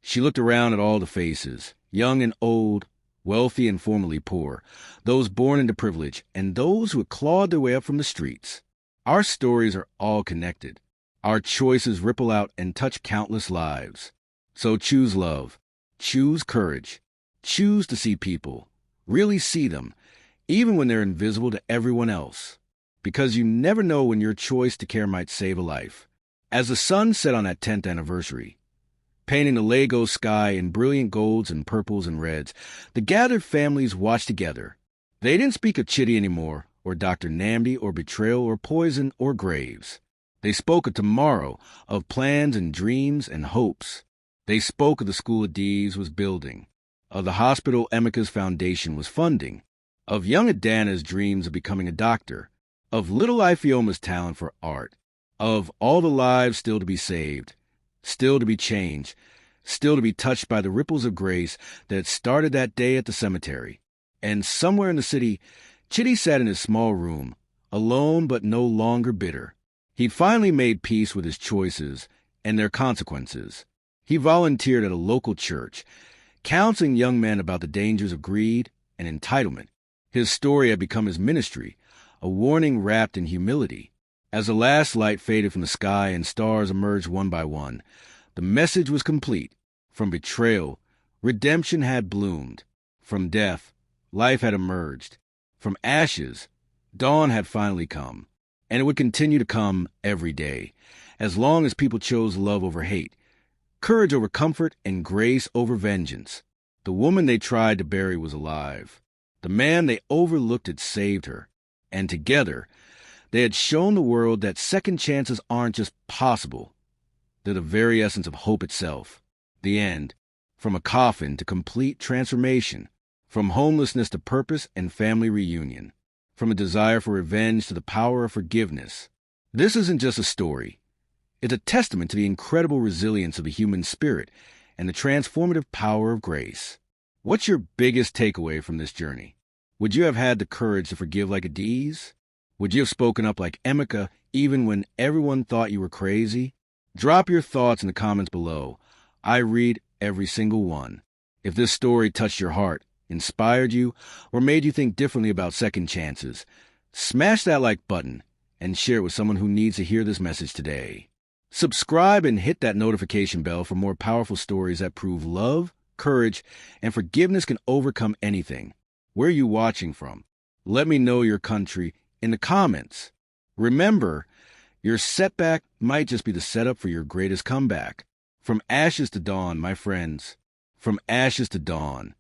She looked around at all the faces, young and old, wealthy and formerly poor, those born into privilege, and those who had clawed their way up from the streets. Our stories are all connected. Our choices ripple out and touch countless lives. So choose love. Choose courage. Choose to see people. Really see them, even when they're invisible to everyone else. Because you never know when your choice to care might save a life. As the sun set on that 10th anniversary, painting the Lagos sky in brilliant golds and purples and reds, the gathered families watched together. They didn't speak of Chidi anymore, or Dr. Namdi, or betrayal, or poison, or graves. They spoke of tomorrow, of plans and dreams and hopes. They spoke of the school Adiz was building, of the hospital Emeka's foundation was funding, of young Adana's dreams of becoming a doctor, of little Ifeoma's talent for art, of all the lives still to be saved, still to be changed, still to be touched by the ripples of grace that had started that day at the cemetery. And somewhere in the city, Chidi sat in his small room, alone but no longer bitter. He'd finally made peace with his choices and their consequences. He volunteered at a local church, counseling young men about the dangers of greed and entitlement. His story had become his ministry, a warning wrapped in humility. As the last light faded from the sky and stars emerged one by one, the message was complete. From betrayal, redemption had bloomed. From death, life had emerged. From ashes, dawn had finally come. And it would continue to come every day, as long as people chose love over hate, courage over comfort, and grace over vengeance. The woman they tried to bury was alive. The man they overlooked had saved her. And together, they had shown the world that second chances aren't just possible. They're the very essence of hope itself. The end. From a coffin to complete transformation. From homelessness to purpose and family reunion. From a desire for revenge to the power of forgiveness. This isn't just a story. It's a testament to the incredible resilience of the human spirit and the transformative power of grace. What's your biggest takeaway from this journey? Would you have had the courage to forgive like Adiz? Would you have spoken up like Emeka even when everyone thought you were crazy? Drop your thoughts in the comments below. I read every single one. If this story touched your heart, inspired you, or made you think differently about second chances, smash that like button and share it with someone who needs to hear this message today. Subscribe and hit that notification bell for more powerful stories that prove love, courage, and forgiveness can overcome anything. Where are you watching from? Let me know your country in the comments. Remember, your setback might just be the setup for your greatest comeback. From ashes to dawn, my friends. From ashes to dawn.